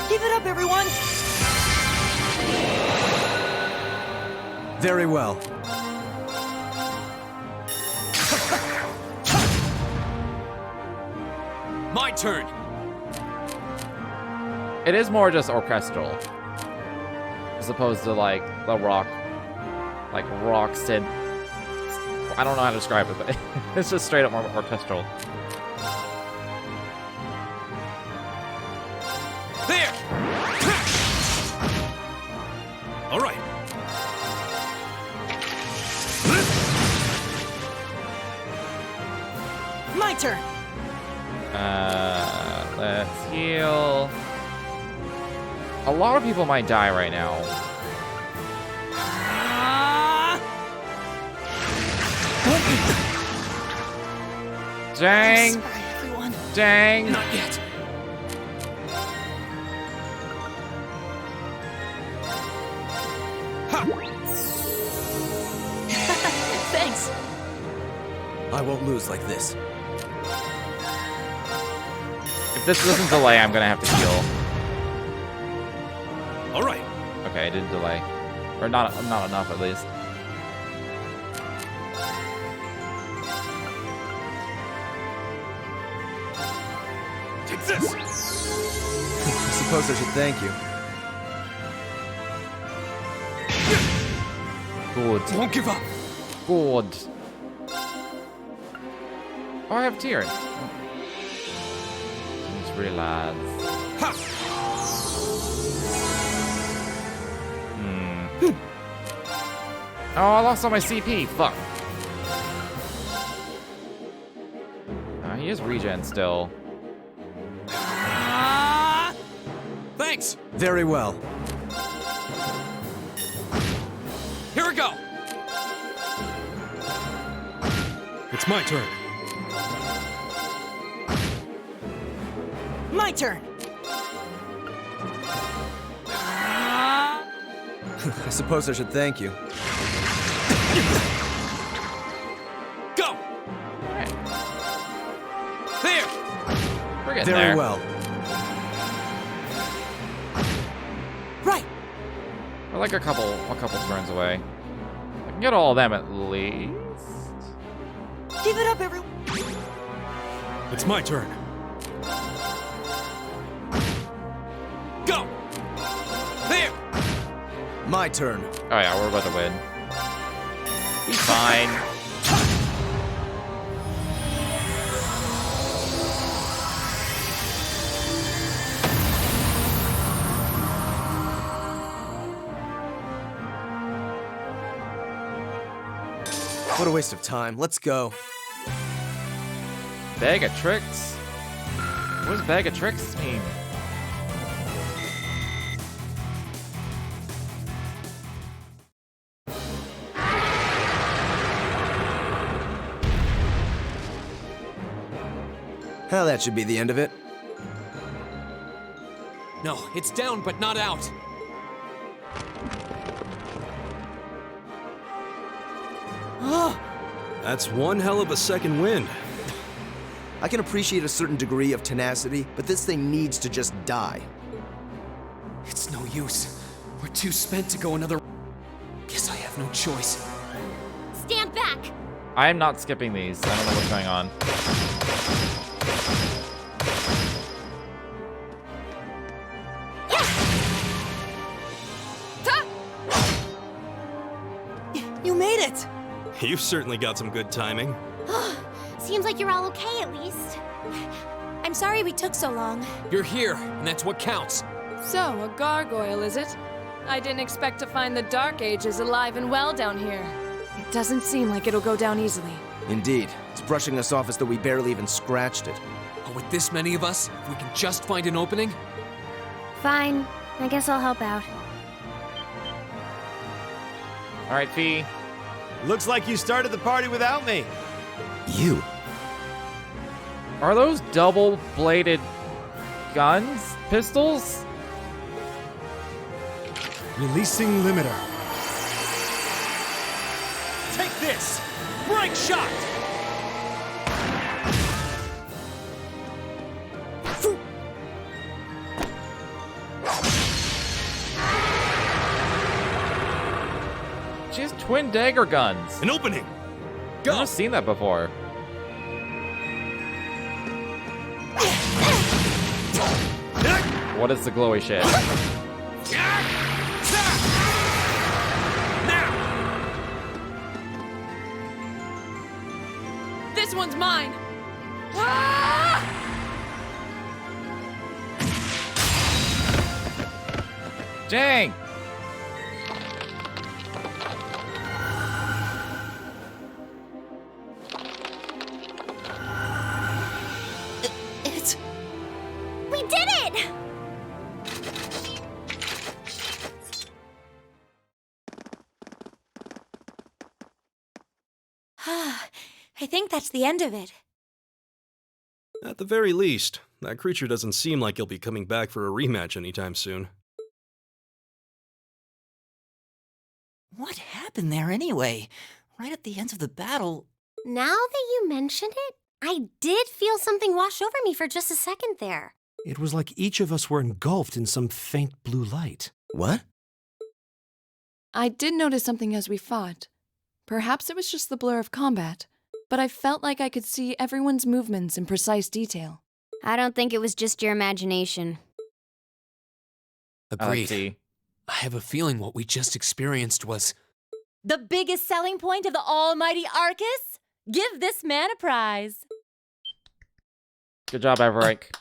Give it up, everyone. Very well. My turn! It is more just orchestral. As opposed to like the rock synth. I don't know how to describe it, but it's just straight up more orchestral. There! All right. My turn. Let's heal. A lot of people might die right now. Dang! Sorry, everyone. Dang! Not yet. Thanks. I won't lose like this. If this doesn't delay, I'm gonna have to heal. All right. Okay, I didn't delay. Or not enough at least. Take this. I suppose I should thank you. Good. Won't give up. Good. Oh, I have Tyr. Just realized. Ha! Oh, I lost all my CP. Fuck. He is regen still. Thanks! Very well. Here we go! It's my turn. My turn. I suppose I should thank you. Go! There! We're getting Very there. well. Right. We're like a couple turns away. I can get all of them at least. Give it up, everyone. It's my turn. Go! There! My turn. Oh yeah, we're about to win. He's fine. What a waste of time. Let's go. Bag of tricks? What does bag of tricks mean? Well, that should be the end of it. No, it's down but not out. That's one hell of a second wind. I can appreciate a certain degree of tenacity, but this thing needs to just die. It's no use. We're too spent to go another. Guess I have no choice. Stand back! I am not skipping these. I don't know what's going on. You made it! You've certainly got some good timing. Seems like you're all okay at least. I'm sorry we took so long. You're here, and that's what counts. So, a gargoyle, is it? I didn't expect to find the Dark Ages alive and well down here. It doesn't seem like it'll go down easily. Indeed. It's brushing us off as though we barely even scratched it. But with this many of us, if we can just find an opening. Fine. I guess I'll help out. All right, Fee. Looks like you started the party without me. You? Are those double-bladed guns? Pistols? Releasing limiter. Take this! Break shot! She has twin dagger guns. An opening! I've never seen that before. What is the glowy shit? This one's mine! Ah! Dang! We did it! I think that's the end of it. At the very least, that creature doesn't seem like he'll be coming back for a rematch anytime soon. What happened there anyway? Right at the end of the battle. Now that you mention it, I did feel something wash over me for just a second there. It was like each of us were engulfed in some faint blue light. What? I did notice something as we fought. Perhaps it was just the blur of combat, but I felt like I could see everyone's movements in precise detail. I don't think it was just your imagination. Agreed. See. I have a feeling what we just experienced was. The biggest selling point of the almighty Arcus? Give this man a prize. Good job, Everike.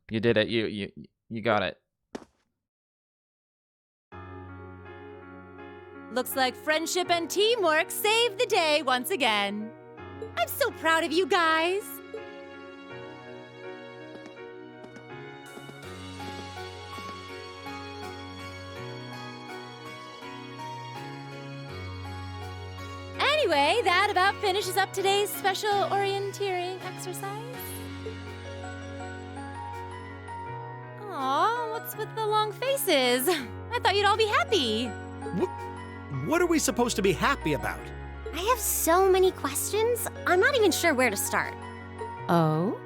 You did it. You got it. Looks like friendship and teamwork saved the day once again. I'm so proud of you guys. Anyway, that about finishes up today's special orienteering exercise. Aw, what's with the long faces? I thought you'd all be happy. What are we supposed to be happy about? I have so many questions, I'm not even sure where to start. Oh?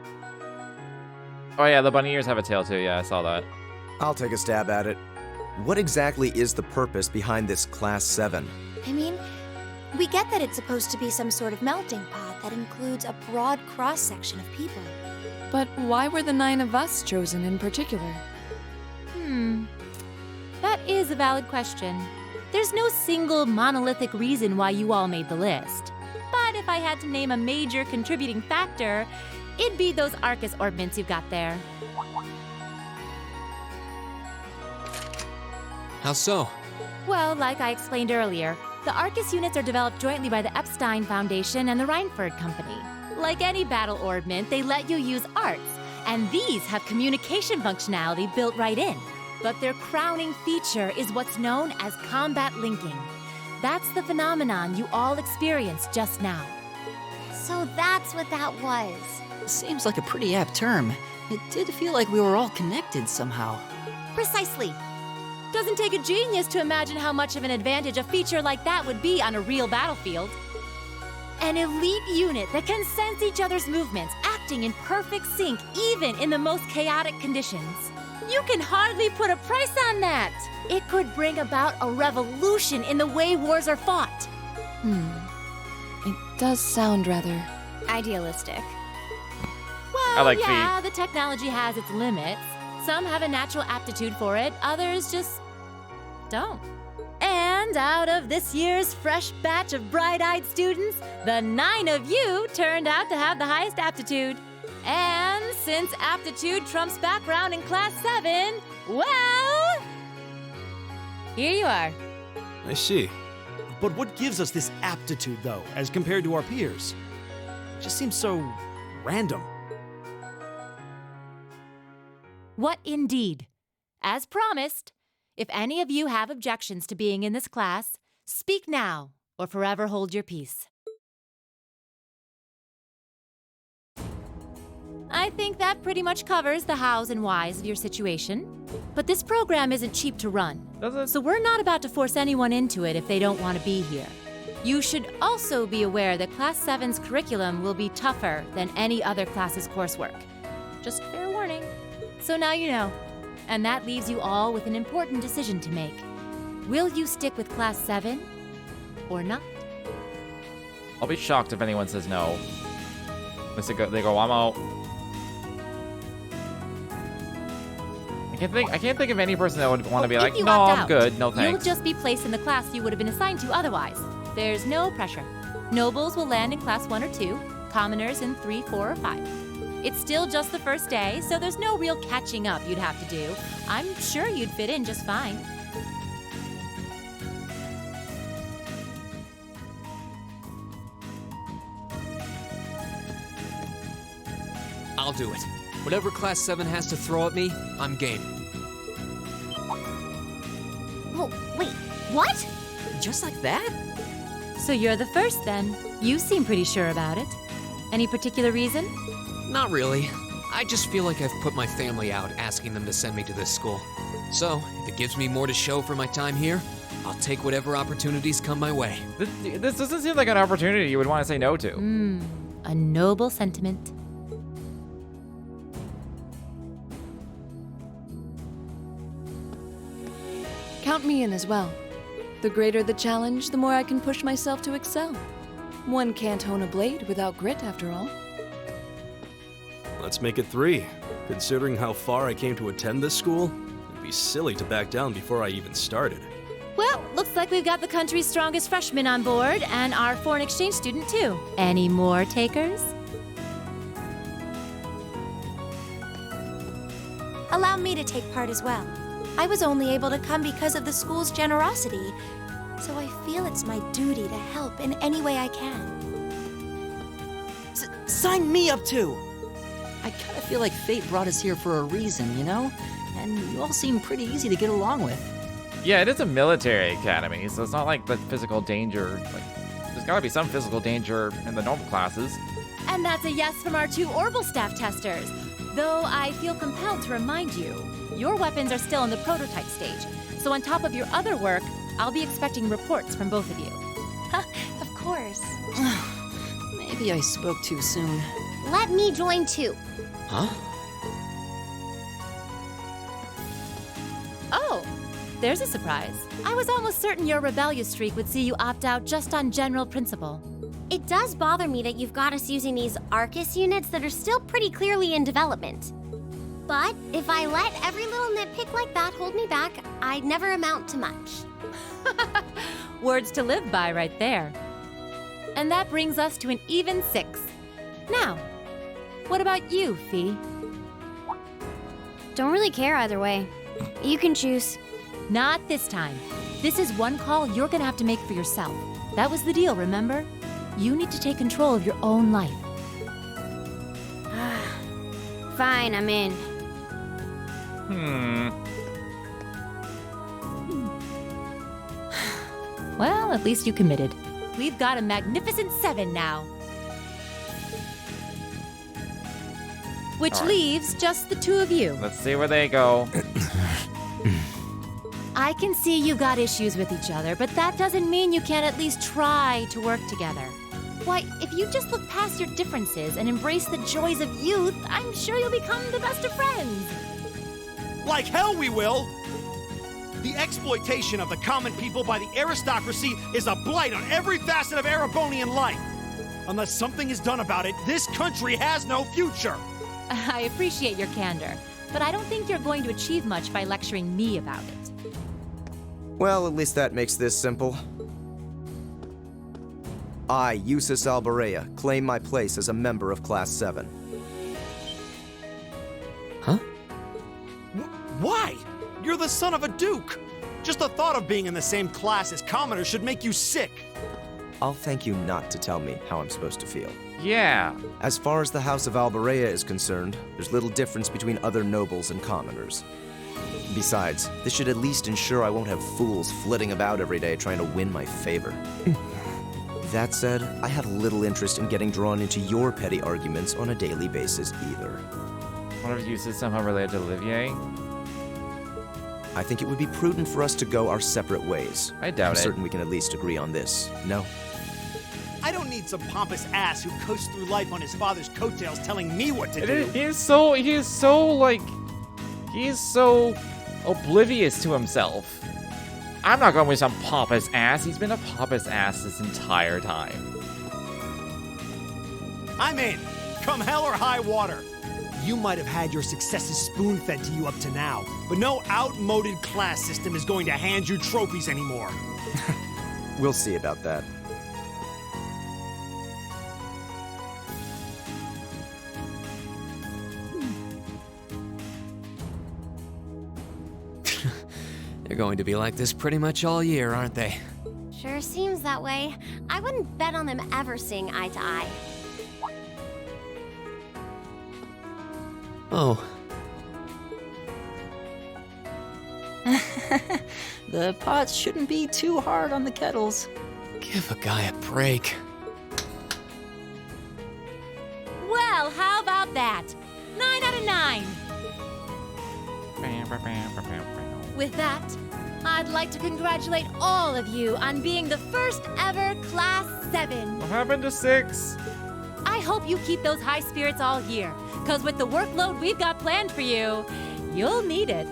Oh yeah, the bunny ears have a tail too. Yeah, I saw that. I'll take a stab at it. What exactly is the purpose behind this Class 7? I mean, we get that it's supposed to be some sort of melting pot that includes a broad cross-section of people. But why were the 9 of us chosen in particular? That is a valid question. There's no single monolithic reason why you all made the list. But if I had to name a major contributing factor, it'd be those Arcus orbments you got there. How so? Well, like I explained earlier, the Arcus units are developed jointly by the Epstein Foundation and the Reinford Company. Like any battle orbment, they let you use arts, and these have communication functionality built right in. But their crowning feature is what's known as combat linking. That's the phenomenon you all experienced just now. So that's what that was. Seems like a pretty apt term. It did feel like we were all connected somehow. Precisely. Doesn't take a genius to imagine how much of an advantage a feature like that would be on a real battlefield. An elite unit that can sense each other's movements, acting in perfect sync even in the most chaotic conditions. You can hardly put a price on that. It could bring about a revolution in the way wars are fought. It does sound rather idealistic. Well, I like yeah, the technology has its limits. Some have a natural aptitude for it, others just don't. And out of this year's fresh batch of bright-eyed students, the 9 of you turned out to have the highest aptitude. And since aptitude trumps background in Class 7, well, here you are. I see. But what gives us this aptitude, though, as compared to our peers? It just seems so random. What indeed? As promised, if any of you have objections to being in this class, speak now or forever hold your peace. I think that pretty much covers the hows and whys of your situation. But this program isn't cheap to run, so we're not about to force anyone into it if they don't want to be here. You should also be aware that Class 7's curriculum will be tougher than any other class's coursework. Just fair warning. So now you know. And that leaves you all with an important decision to make. Will you stick with Class 7 or not? I'll be shocked if anyone says no. They go, I'm out. I can't think of any person that would want to be like, no, I'm good, no thanks. You'll just be placed in the class you would have been assigned to otherwise. There's no pressure. Nobles will land in Class 1 or 2, commoners in 3, 4, or 5. It's still just the first day, so there's no real catching up you'd have to do. I'm sure you'd fit in just fine. I'll do it. Whatever Class 7 has to throw at me, I'm game. Oh, wait, what? Just like that? So you're the first then. You seem pretty sure about it. Any particular reason? Not really. I just feel like I've put my family out asking them to send me to this school. So, if it gives me more to show for my time here, I'll take whatever opportunities come my way. This doesn't seem like an opportunity you would want to say no to. A noble sentiment. count me in as well. The greater the challenge, the more I can push myself to excel. One can't hone a blade without grit, after all. Let's make it 3. Considering how far I came to attend this school, it'd be silly to back down before I even started. Well, looks like we've got the country's strongest freshman on board, and our foreign exchange student too. Any more takers? Allow me to take part as well. I was only able to come because of the school's generosity, so I feel it's my duty to help in any way I can. Sign me up too! I kind of feel like fate brought us here for a reason, you know? And you all seem pretty easy to get along with. Yeah, it is a military academy, so it's not like the physical danger. Like, there's gotta be some physical danger in the normal classes. And that's a yes from our 2 Orbital staff testers. Though I feel compelled to remind you, your weapons are still in the prototype stage. So on top of your other work, I'll be expecting reports from both of you. Of course. Maybe I spoke too soon. Let me join too. Huh? Oh, there's a surprise. I was almost certain your rebellious streak would see you opt out just on general principle. It does bother me that you've got us using these Arcus units that are still pretty clearly in development. But if I let every little nitpick like that hold me back, I'd never amount to much. Words to live by right there. And that brings us to an even 6. Now, what about you, Fee? Don't really care either way. You can choose. Not this time. This is one call you're gonna have to make for yourself. That was the deal, remember? You need to take control of your own life. Fine, I'm in. Well, at least you committed. We've got a magnificent 7 now. Which All right. leaves just the 2 of you. Let's see where they go. I can see you got issues with each other, but that doesn't mean you can't at least try to work together. Why, if you just look past your differences and embrace the joys of youth, I'm sure you'll become the best of friends. Like hell we will! The exploitation of the common people by the aristocracy is a blight on every facet of Erebonian life. Unless something is done about it, this country has no future. I appreciate your candor, but I don't think you're going to achieve much by lecturing me about it. Well, at least that makes this simple. I, Jusis Alberea, claim my place as a member of Class 7. Huh? Why? You're the son of a duke. Just the thought of being in the same class as commoners should make you sick. I'll thank you not to tell me how I'm supposed to feel. Yeah. As far as the House of Alberea is concerned, there's little difference between other nobles and commoners. Besides, this should at least ensure I won't have fools flitting about every day trying to win my favor. That said, I have little interest in getting drawn into your petty arguments on a daily basis either. One of Jusis somehow related to Olivier? I think it would be prudent for us to go our separate ways. I doubt I'm it. certain we can at least agree on this, no? I don't need some pompous ass who coasts through life on his father's coattails telling me what to do. He is so oblivious to himself. I'm not going with some pompous ass. He's been a pompous ass this entire time. I'm in. Come hell or high water. You might have had your successes spoon-fed to you up to now, but no outmoded class system is going to hand you trophies anymore. We'll see about that. They're going to be like this pretty much all year, aren't they? Sure seems that way. I wouldn't bet on them ever seeing eye to eye. Oh. The pots shouldn't be too hard on the kettles. Give a guy a break. Well, how about that? 9 out of 9. With that, I'd like to congratulate all of you on being the first ever Class 7. What happened to 6? I hope you keep those high spirits all year, because with the workload we've got planned for you, you'll need it.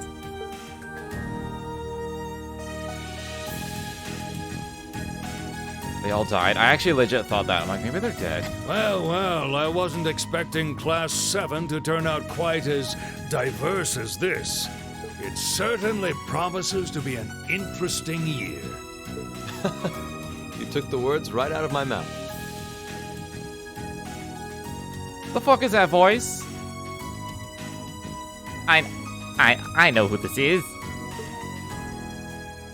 They all died. I actually legit thought that. I'm like, maybe they're dead. Well, I wasn't expecting Class 7 to turn out quite as diverse as this. It certainly promises to be an interesting year. You took the words right out of my mouth. The fuck is that voice? I know who this is.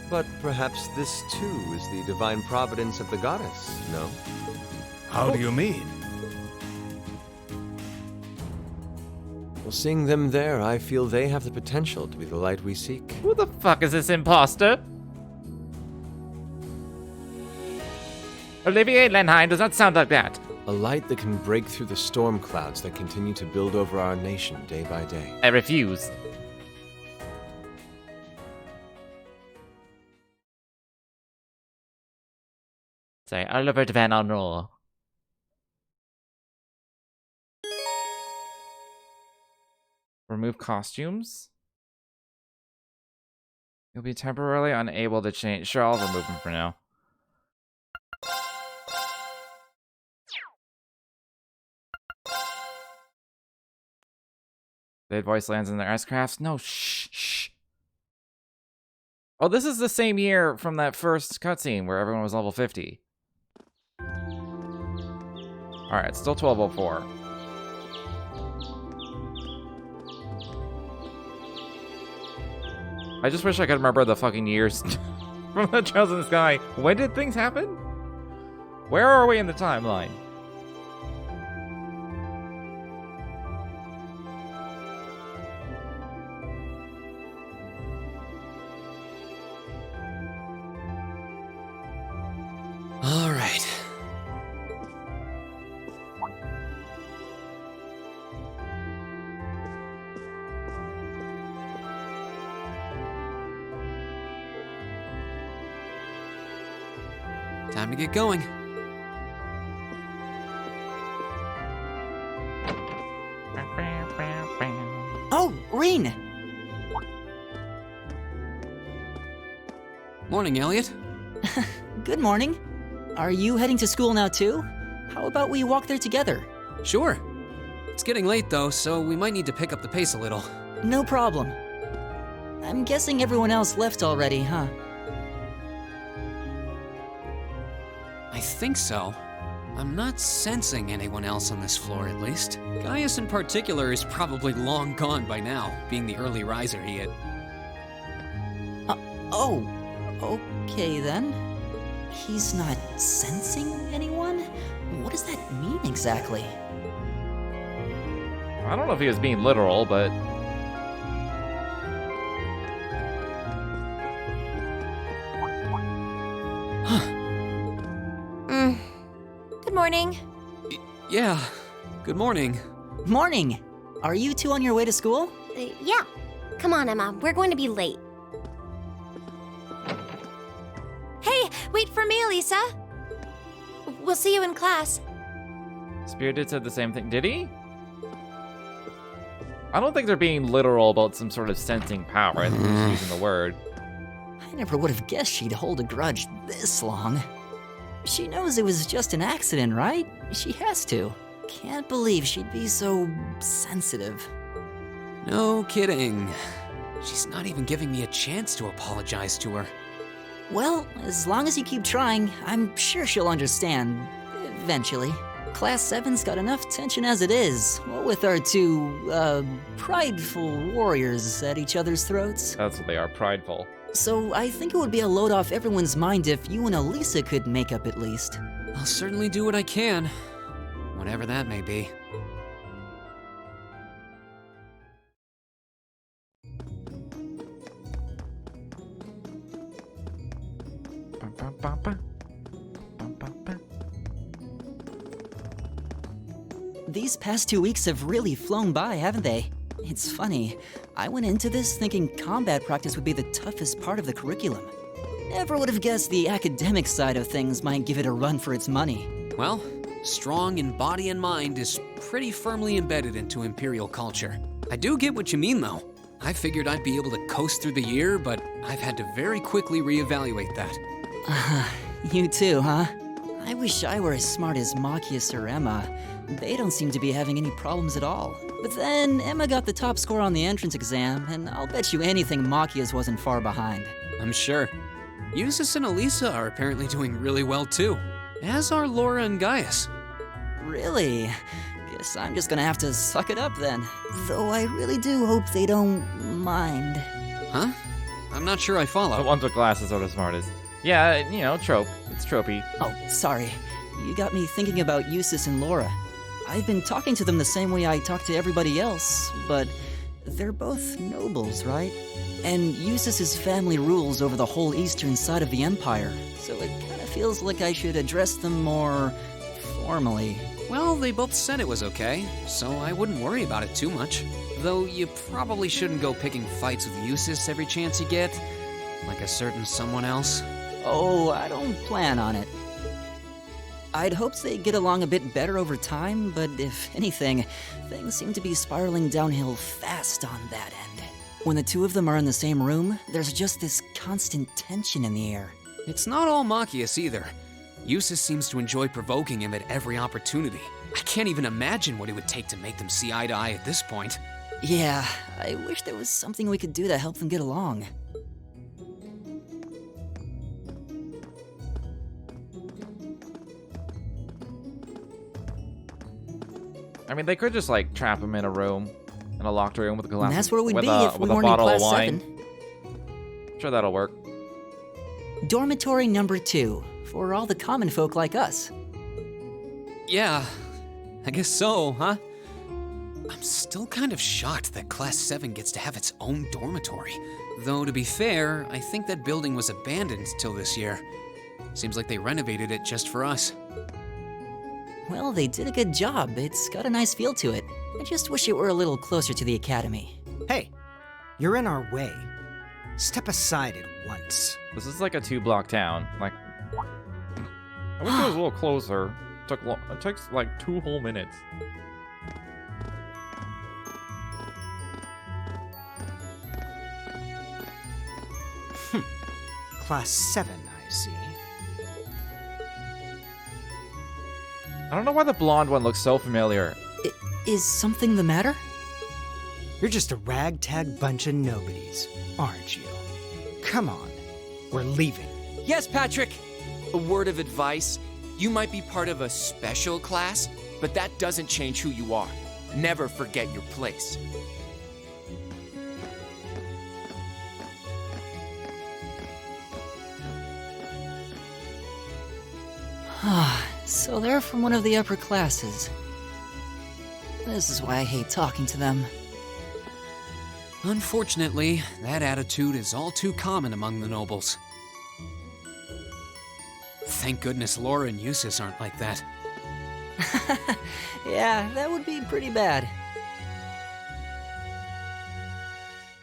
But perhaps this too is the divine providence of the goddess, no? How do you mean? Well, seeing them there, I feel they have the potential to be the light we seek. Who the fuck is this imposter? Olivier Lenheim does not sound like that. A light that can break through the storm clouds that continue to build over our nation day by day. I refuse. Sorry, Oliver Van Honor. Remove costumes? You'll be temporarily unable to change. Sure, I'll remove them for now. Dead voice lands in their S-crafts? No, shh. Oh, this is the same year from that first cutscene where everyone was level 50. Alright, still 1204. I just wish I could remember the fucking years from the Trails in the Sky. When did things happen? Where are we in the timeline? All right. Time to get going. Oh, Reen! Morning, Elliot. Good morning. Are you heading to school now too? How about we walk there together? Sure. It's getting late though, so we might need to pick up the pace a little. No problem. I'm guessing everyone else left already, huh? I think so. I'm not sensing anyone else on this floor, at least. Gaius in particular is probably long gone by now, being the early riser he had. Oh, okay then. He's not sensing anyone? What does that mean exactly? I don't know if he was being literal, but Good morning. Yeah, good morning. Morning! Are you two on your way to school? Yeah. Come on, Emma. We're going to be late. Hey, wait for me, Elisa. We'll see you in class. Spirited said the same thing. Did he? I don't think they're being literal about some sort of sensing power. I think they're just using the word. I never would have guessed she'd hold a grudge this long. She knows it was just an accident, right? She has to. Can't believe she'd be so sensitive. No kidding. She's not even giving me a chance to apologize to her. Well, as long as you keep trying, I'm sure she'll understand. Eventually. Class 7's got enough tension as it is, what with our two, prideful warriors at each other's throats. That's what they are, prideful. So I think it would be a load off everyone's mind if you and Elisa could make up at least. I'll certainly do what I can, whatever that may be. These past 2 weeks have really flown by, haven't they? It's funny, I went into this thinking combat practice would be the toughest part of the curriculum. Never would have guessed the academic side of things might give it a run for its money. Well, strong in body and mind is pretty firmly embedded into Imperial culture. I do get what you mean, though. I figured I'd be able to coast through the year, but I've had to very quickly reevaluate that. You too, huh? I wish I were as smart as Machias or Emma. They don't seem to be having any problems at all. But then Emma got the top score on the entrance exam, and I'll bet you anything Machias wasn't far behind. I'm sure. Jusis and Elisa are apparently doing really well too, as are Laura and Gaius. Really? Guess I'm just gonna have to suck it up then. Though I really do hope they don't mind. Huh? I'm not sure I follow. The ones with glasses are the smartest. Yeah, you know, trope. It's tropey. Oh, sorry. You got me thinking about Jusis and Laura. I've been talking to them the same way I talk to everybody else, but they're both nobles, right? And Jusis's family rules over the whole eastern side of the Empire, so it kind of feels like I should address them more formally. Well, they both said it was okay, so I wouldn't worry about it too much. Though you probably shouldn't go picking fights with Jusis every chance you get, like a certain someone else. Oh, I don't plan on it. I'd hoped they'd get along a bit better over time, but if anything, things seem to be spiraling downhill fast on that end. When the two of them are in the same room, there's just this constant tension in the air. It's not all Machias either. Jusis seems to enjoy provoking him at every opportunity. I can't even imagine what it would take to make them see eye to eye at this point. Yeah, I wish there was something we could do to help them get along. I mean, they could just like trap him in a room, in a locked room with a glass. And that's where we'd with be a, if we with a weren't in bottle of class wine. 7. Sure, that'll work. Dormitory number 2, for all the common folk like us. Yeah, I guess so, huh? I'm still kind of shocked that Class 7 gets to have its own dormitory. Though, to be fair, I think that building was abandoned till this year. Seems like they renovated it just for us. Well, they did a good job. It's got a nice feel to it. I just wish it were a little closer to the academy. Hey, you're in our way. Step aside at once. This is like a 2-block town. Like, I wish it was a little closer. It takes like 2 whole minutes. Class 7, I see. I don't know why the blonde one looks so familiar. Is something the matter? You're just a ragtag bunch of nobodies, aren't you? Come on, we're leaving. Yes, Patrick! A word of advice. You might be part of a special class, but that doesn't change who you are. Never forget your place. So they're from one of the upper classes. This is why I hate talking to them. Unfortunately, that attitude is all too common among the nobles. Thank goodness Laura and Jusis aren't like that. Yeah, that would be pretty bad.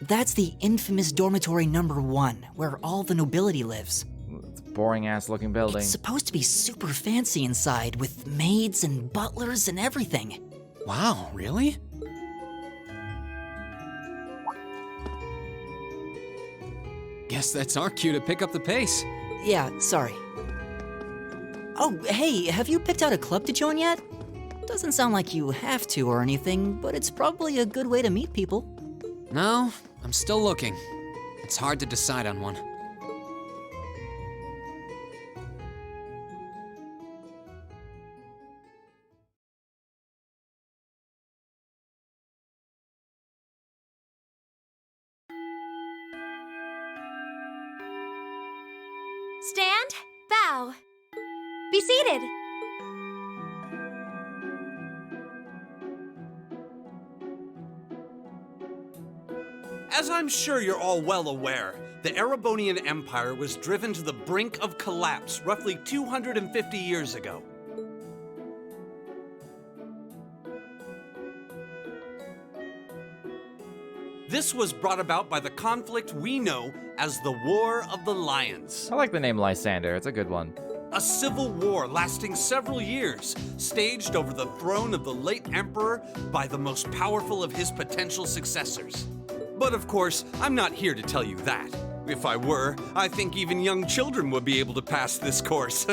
That's the infamous dormitory number 1, where all the nobility lives. It's a boring-ass looking building. It's supposed to be super fancy inside, with maids and butlers and everything. Wow, really? Guess that's our cue to pick up the pace. Yeah, sorry. Oh, hey, have you picked out a club to join yet? Doesn't sound like you have to or anything, but it's probably a good way to meet people. No, I'm still looking. It's hard to decide on one. Stand, bow. Be seated. As I'm sure you're all well aware, the Erebonian Empire was driven to the brink of collapse roughly 250 years ago. This was brought about by the conflict we know as the War of the Lions. I like the name Lysander. It's a good one. A civil war lasting several years, staged over the throne of the late emperor by the most powerful of his potential successors. But of course, I'm not here to tell you that. If I were, I think even young children would be able to pass this course.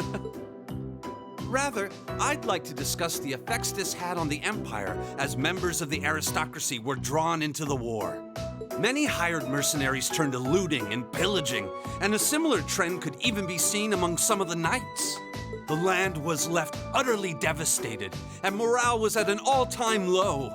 Rather, I'd like to discuss the effects this had on the Empire as members of the aristocracy were drawn into the war. Many hired mercenaries turned to looting and pillaging, and a similar trend could even be seen among some of the knights. The land was left utterly devastated, and morale was at an all-time low.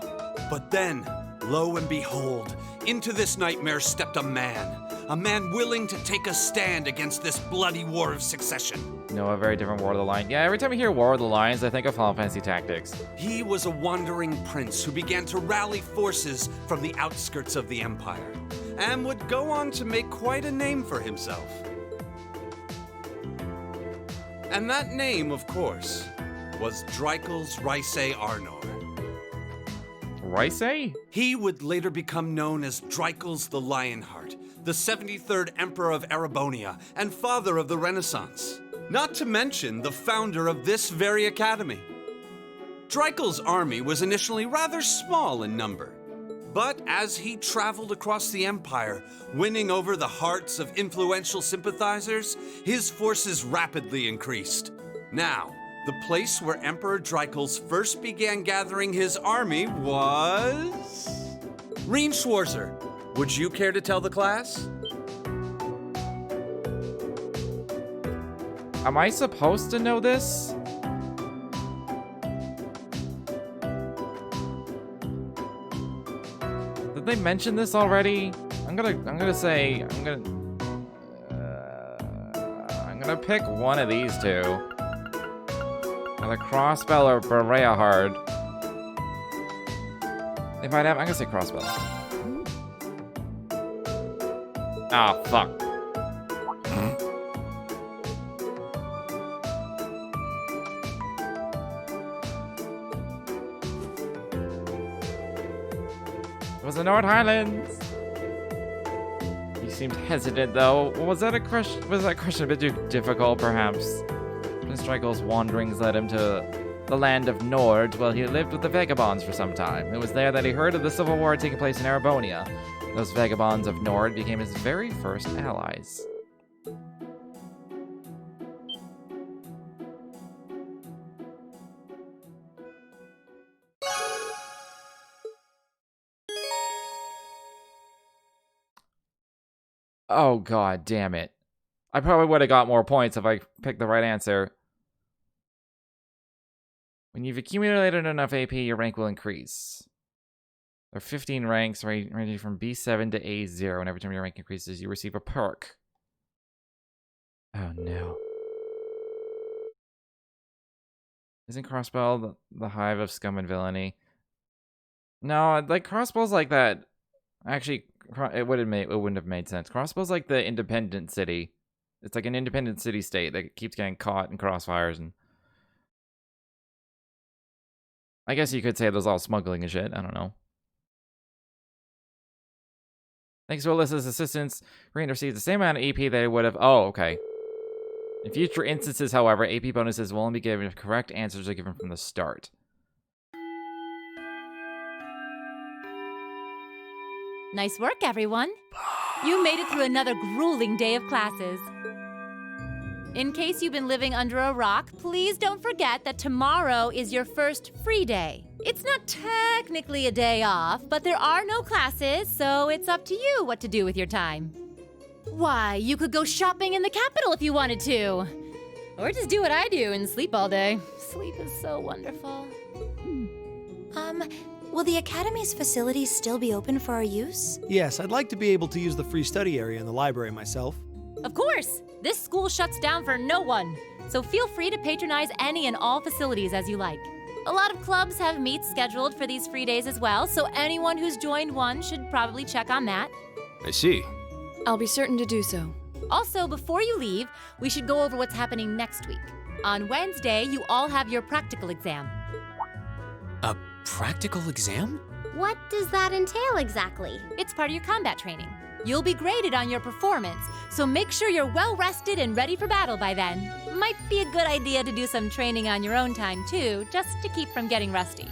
But then, lo and behold, into this nightmare stepped a man willing to take a stand against this bloody war of succession. No, a very different War of the Lions. Yeah, every time I hear War of the Lions, I think of Final Fantasy Tactics. He was a wandering prince who began to rally forces from the outskirts of the Empire, and would go on to make quite a name for himself. And that name, of course, was Dreikel's Ricey Arnor. Ricey? He would later become known as Dreikel's the Lionheart, the 73rd Emperor of Erebonia, and father of the Renaissance. Not to mention the founder of this very academy. Dreikel's army was initially rather small in number, but as he traveled across the Empire, winning over the hearts of influential sympathizers, his forces rapidly increased. Now, the place where Emperor Dreikel's first began gathering his army was... Reen Schwarzer, would you care to tell the class? Am I supposed to know this? Did they mention this already? I'm gonna pick one of these two. Either Crossbell or Berea Hard. If I'd have, I'm gonna say Crossbell. Ah, fuck. It was the North Highlands. He seemed hesitant though. Was that question a bit too difficult, perhaps? Prince Draco's wanderings led him to the land of Nord, where he lived with the Vagabonds for some time. It was there that he heard of the civil war taking place in Erebonia. Those Vagabonds of Nord became his very first allies. Oh, god damn it. I probably would have got more points if I picked the right answer. When you've accumulated enough AP, your rank will increase. There are 15 ranks ranging from B7 to A0, and every time your rank increases, you receive a perk. Oh no. Isn't Crossbow the hive of scum and villainy? No, like Crossbow's like that. Actually, it wouldn't have made sense. Crossbow's like the independent city. It's like an independent city state that keeps getting caught in crossfires, and I guess you could say there's all smuggling and shit. I don't know. Thanks to Alyssa's assistance, Green received the same amount of AP that it would have. Oh, okay. In future instances, however, AP bonuses will only be given if correct answers are given from the start. Nice work, everyone. You made it through another grueling day of classes. In case you've been living under a rock, please don't forget that tomorrow is your first free day. It's not technically a day off, but there are no classes, so it's up to you what to do with your time. Why, you could go shopping in the capital if you wanted to. Or just do what I do and sleep all day. Sleep is so wonderful. Will the Academy's facilities still be open for our use? Yes, I'd like to be able to use the free study area in the library myself. Of course! This school shuts down for no one, so feel free to patronize any and all facilities as you like. A lot of clubs have meets scheduled for these free days as well, so anyone who's joined one should probably check on that. I see. I'll be certain to do so. Also, before you leave, we should go over what's happening next week. On Wednesday, you all have your practical exam. A practical exam? What does that entail exactly? It's part of your combat training. You'll be graded on your performance, so make sure you're well rested and ready for battle by then. Might be a good idea to do some training on your own time too, just to keep from getting rusty.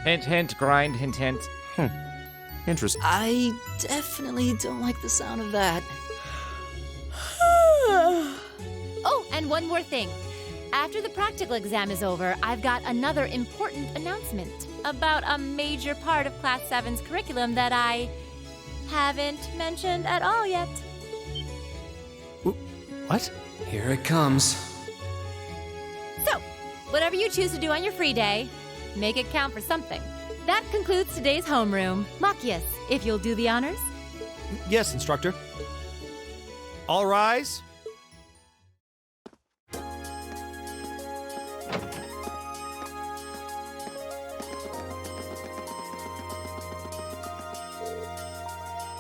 Hint, hint, grind, hint, hint. Interesting. I definitely don't like the sound of that. Oh, and one more thing. After the practical exam is over, I've got another important announcement about a major part of Class 7's curriculum that I haven't mentioned at all yet. What? Here it comes. So, whatever you choose to do on your free day, make it count for something. That concludes today's homeroom. Machias, if you'll do the honors. Yes, instructor. All rise.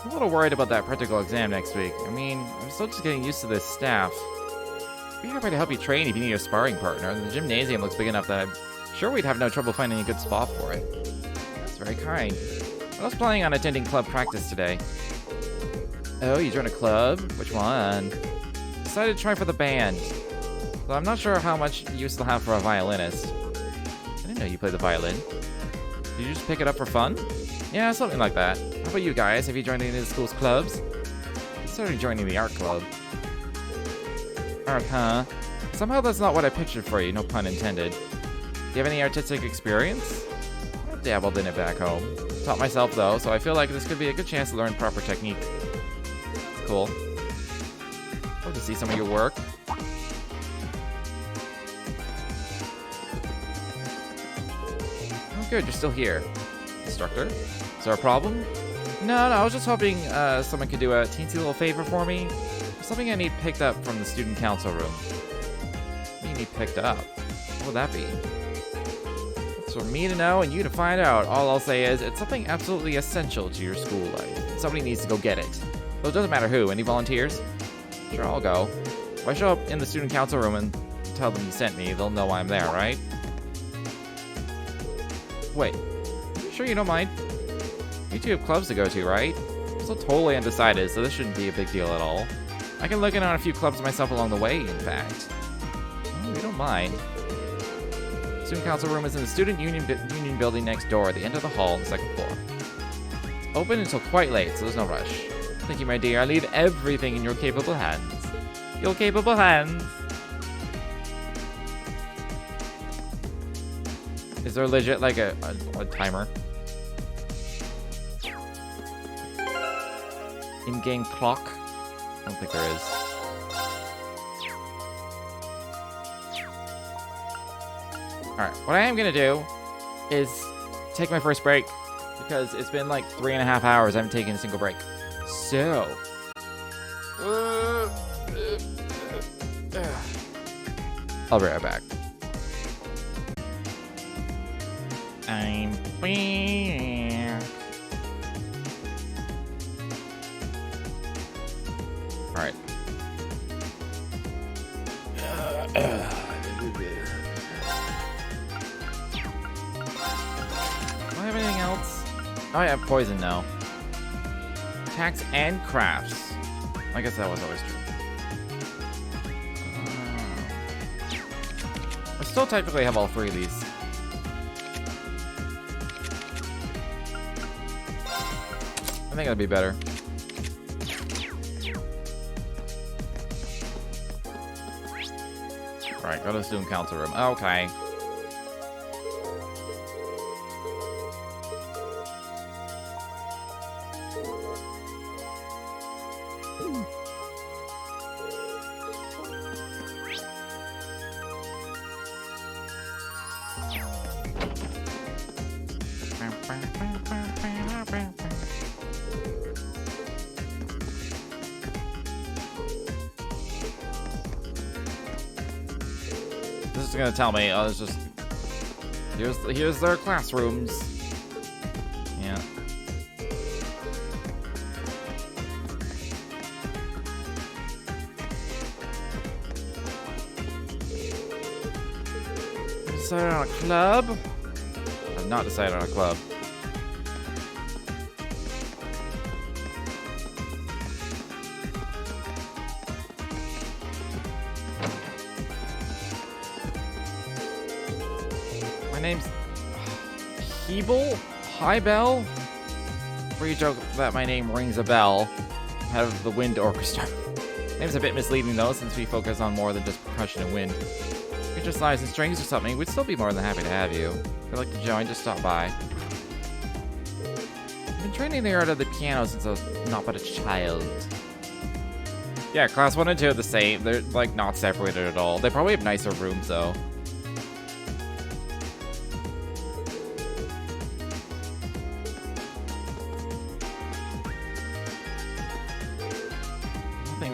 I'm a little worried about that practical exam next week. I mean, I'm still just getting used to this staff. I'd be happy to help you train if you need a sparring partner. The gymnasium looks big enough that I'm sure we'd have no trouble finding a good spot for it. That's very kind. I was planning on attending club practice today. Oh, you joined a club? Which one? Decided to try for the band. Though I'm not sure how much you still have for a violinist. I didn't know you played the violin. Did you just pick it up for fun? Yeah, something like that. How about you guys? Have you joined any of the school's clubs? I started joining the art club. Art, huh? Somehow that's not what I pictured for you, no pun intended. Do you have any artistic experience? I've dabbled in it back home. Taught myself though, so I feel like this could be a good chance to learn proper technique. It's cool. Love to see some of your work. Oh good, you're still here. Instructor? Is there a problem? No, I was just hoping someone could do a teensy little favor for me. Something I need picked up from the student council room. What do you need picked up? What would that be? It's for me to know and you to find out. All I'll say is it's something absolutely essential to your school life. Somebody needs to go get it. So it doesn't matter who. Any volunteers? Sure, I'll go. If I show up in the student council room and tell them you sent me, they'll know I'm there, right? Wait. Sure you don't mind? You two have clubs to go to, right? I'm still totally undecided, so this shouldn't be a big deal at all. I can look in on a few clubs myself along the way, in fact. We don't mind. Student council room is in the student union building next door at the end of the hall on the second floor. It's open until quite late, so there's no rush. Thank you, my dear. I leave everything in your capable hands. Your capable hands. Is there legit like a timer? In-game clock? I don't think there is. Alright, what I am gonna do is take my first break because it's been like 3.5 hours. I haven't taken a single break. So. I'll be right back. I'm back. Alright. Do I have anything else? Oh, I have poison now. Attacks and crafts. I guess that was always true. I still technically have all 3 of these. I think that'd be better. Alright, go to the student council room. Okay. This is gonna tell me, oh, it's just here's their classrooms. Yeah. Decided on a club? I've not decided on a club. Name's Hebel? Highbell? Free joke that my name rings a bell. Head of the Wind Orchestra. Name's a bit misleading though, since we focus on more than just percussion and wind. If you're just lies and strings or something, we'd still be more than happy to have you. If you'd like to join, just stop by. I've been training the art of the piano since I was not but a child. Yeah, class 1 and 2 are the same. They're like not separated at all. They probably have nicer rooms though.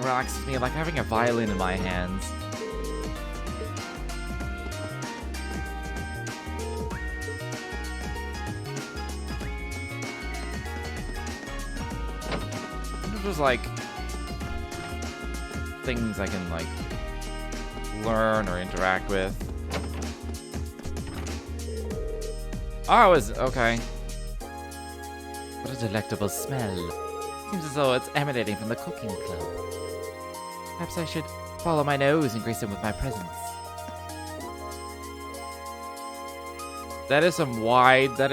Relaxes me like having a violin in my hands. There's like things I can like learn or interact with. Oh, it's okay. What a delectable smell. Seems as though it's emanating from the cooking club. Perhaps I should follow my nose and grace him with my presence. That is some wide, that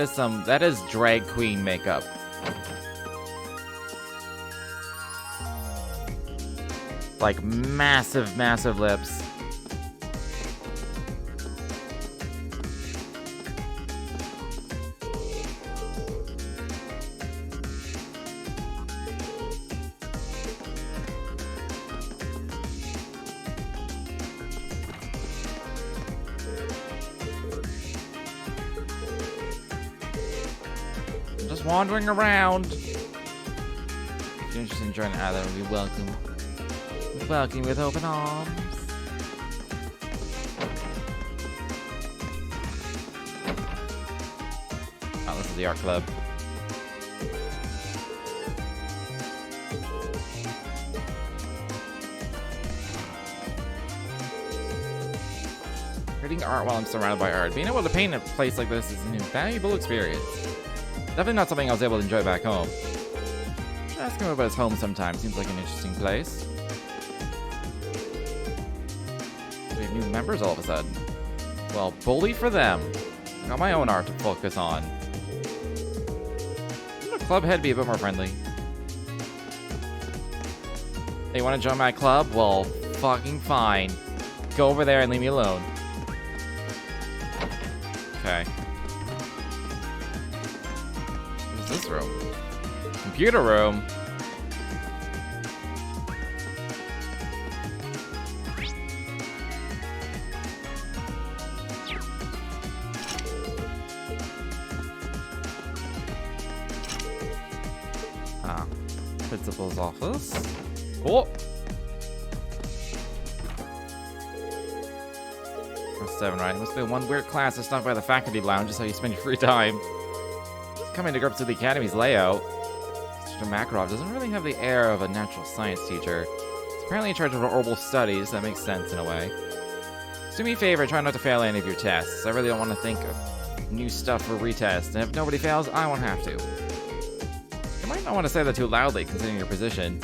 is drag queen makeup. Like massive, massive lips. Wandering around. If you're interested in joining either, we welcome you with open arms. Oh, this is the art club. Creating art while I'm surrounded by art. Being able to paint a place like this is an invaluable experience. Definitely not something I was able to enjoy back home. Ask him about his home sometime. Seems like an interesting place. We have new members all of a sudden. Well, bully for them. I got my own art to focus on. Wouldn't a club head be a bit more friendly? Hey, you want to join my club? Well, fucking fine. Go over there and leave me alone. Okay. What is this room? Computer room. Ah, principal's office. Oh! That's 7, right? Must be one weird class that's stocked by the faculty lounge. Just how you spend your free time. Coming to grips with the academy's layout. Mr. Makarov doesn't really have the air of a natural science teacher. He's apparently in charge of herbal studies. That makes sense in a way. Do me a favor, try not to fail any of your tests. I really don't want to think of new stuff for retest, and if nobody fails, I won't have to. You might not want to say that too loudly, considering your position.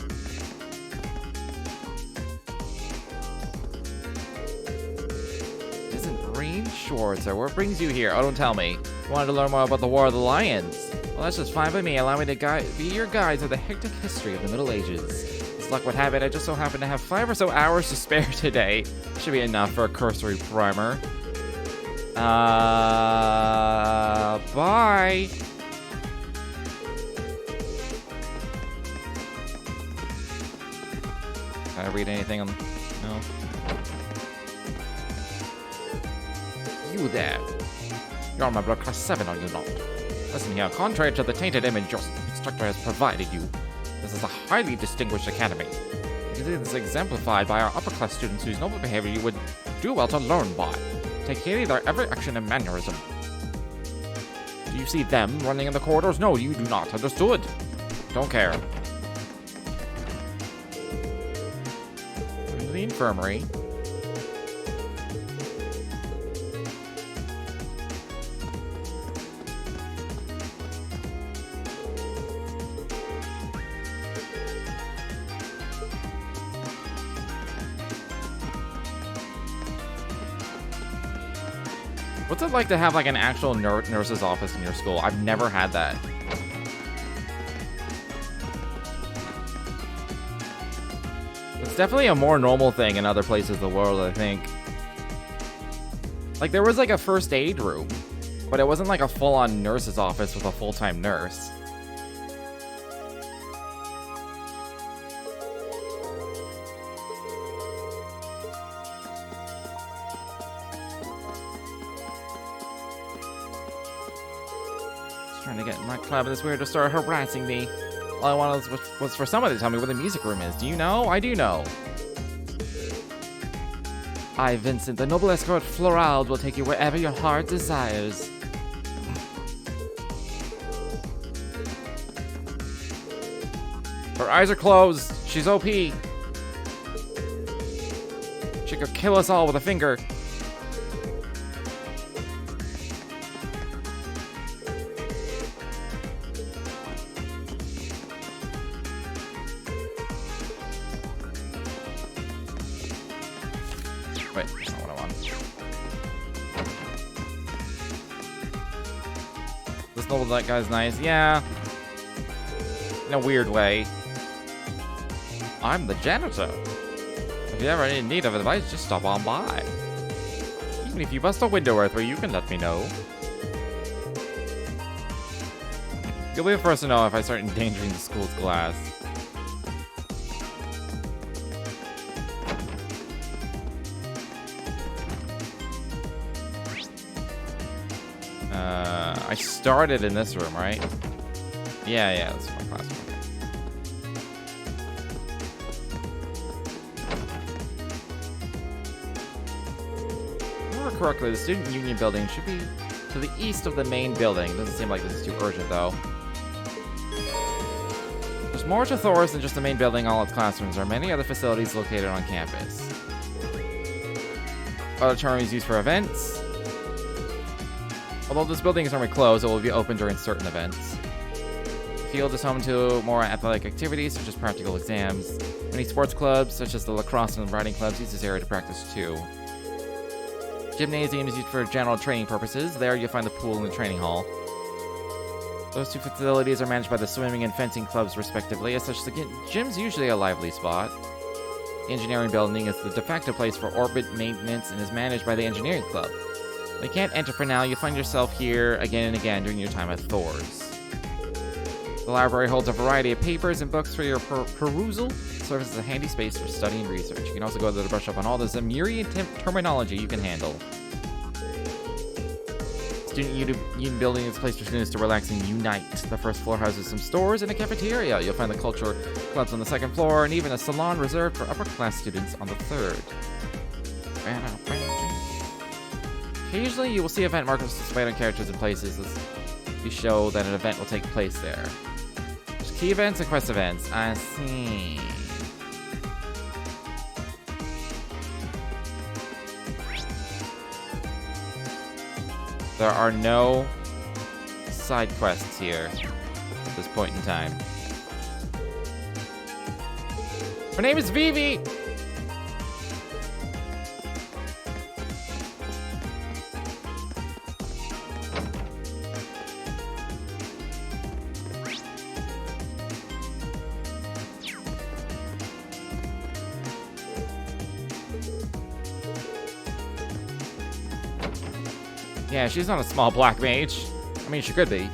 Isn't green? Sure, so what brings you here? Oh, don't tell me. You wanted to learn more about the War of the Lions. Well, that's just fine by me. Allow me to be your guide through the hectic history of the Middle Ages. As luck would have it, I just so happen to have 5 or so hours to spare today. Should be enough for a cursory primer. Bye. Can I read anything on... No? You there. You're on my blood class 7, are you not? Listen here, contrary to the tainted image your instructor has provided you, this is a highly distinguished academy. You can see this exemplified by our upper class students whose noble behavior you would do well to learn by. Take heed of their every action and mannerism. Do you see them running in the corridors? No, you do not. Understood? Don't care. Into the infirmary. What's it like to have like an actual nurse's office in your school? I've never had that. It's definitely a more normal thing in other places of the world, I think. Like there was like a first aid room, but it wasn't like a full-on nurse's office with a full-time nurse. Trying to get in my club, and this weirdo started harassing me. All I wanted was for somebody to tell me where the music room is. Do you know? I do know. I, Vincent, the noble escort Florald, will take you wherever your heart desires. Her eyes are closed. She's OP. She could kill us all with a finger. Wait, that's not what I want. This noble that guy's nice. Yeah. In a weird way. I'm the janitor. If you ever in need of advice, just stop on by. Even if you bust a window or three, you can let me know. You'll be the first to know if I start endangering the school's glass. I started in this room, right? Yeah, that's my classroom. If I remember correctly, the student union building should be to the east of the main building. Doesn't seem like this is too urgent, though. There's more to Thoris than just the main building. All its classrooms are many other facilities located on campus. Auditoriums used for events. Although this building is normally closed, it will be open during certain events. The field is home to more athletic activities, such as practical exams. Many sports clubs, such as the lacrosse and riding clubs, use this area to practice too. Gymnasium is used for general training purposes. There you'll find the pool and the training hall. Those two facilities are managed by the swimming and fencing clubs respectively. As such, the gym's usually a lively spot. The engineering building is the de facto place for orbit maintenance and is managed by the engineering club. When you can't enter for now, you'll find yourself here again and again during your time at Thor's. The library holds a variety of papers and books for your perusal. It serves as a handy space for study and research. You can also go to the brush up on all the Zemurian terminology you can handle. Student Union Building is a place for students to relax and unite. The first floor houses some stores and a cafeteria. You'll find the culture clubs on the second floor and even a salon reserved for upper-class students on the third. Occasionally, you will see event markers displayed on characters and places to show that an event will take place there. There's key events and quest events. I see. There are no side quests here at this point in time. Her name is Vivi! Yeah, she's not a small black mage. I mean, she could be.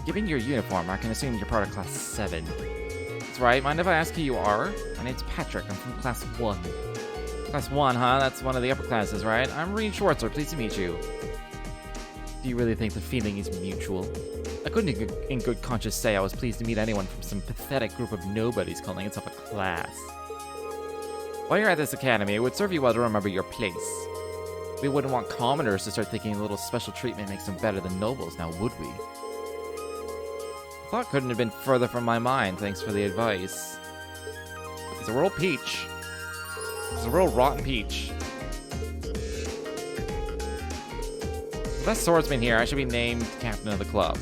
Given your uniform, I can assume you're part of Class 7. That's right. Mind if I ask who you are? My name's Patrick. I'm from Class 1. Class 1, huh? That's one of the upper classes, right? I'm Reed Schwartzer. Pleased to meet you. Do you really think the feeling is mutual? I couldn't in good conscience say I was pleased to meet anyone from some pathetic group of nobodies calling itself a class. While you're at this academy, it would serve you well to remember your place. We wouldn't want commoners to start thinking a little special treatment makes them better than nobles, now would we? The thought couldn't have been further from my mind, thanks for the advice. It's a real peach. It's a real rotten peach. Best swordsman here, I should be named captain of the club.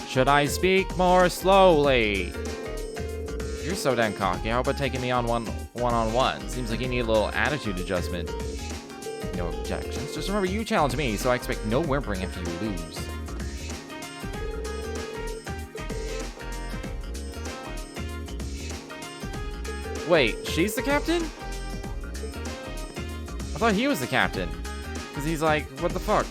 Should I speak more slowly? You're so damn cocky. How about taking me on one-on-one? Seems like you need a little attitude adjustment. No objections. Just remember, you challenge me, so I expect no whimpering after you lose. Wait, she's the captain? I thought he was the captain. Because he's like, what the fuck?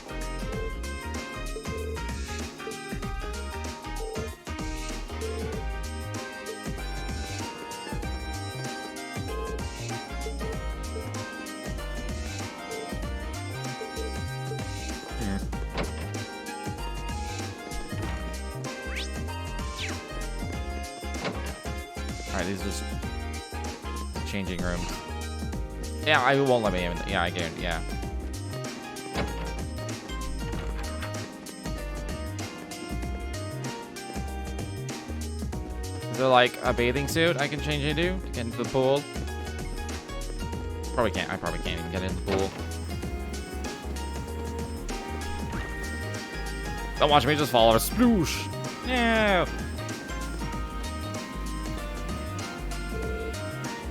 Alright, these are just changing rooms. Yeah, I won't let me in. Yeah, I guarantee. Yeah. Is there like a bathing suit I can change into to get into the pool? Probably can't. I probably can't even get into the pool. Don't watch me just fall off a sploosh. No.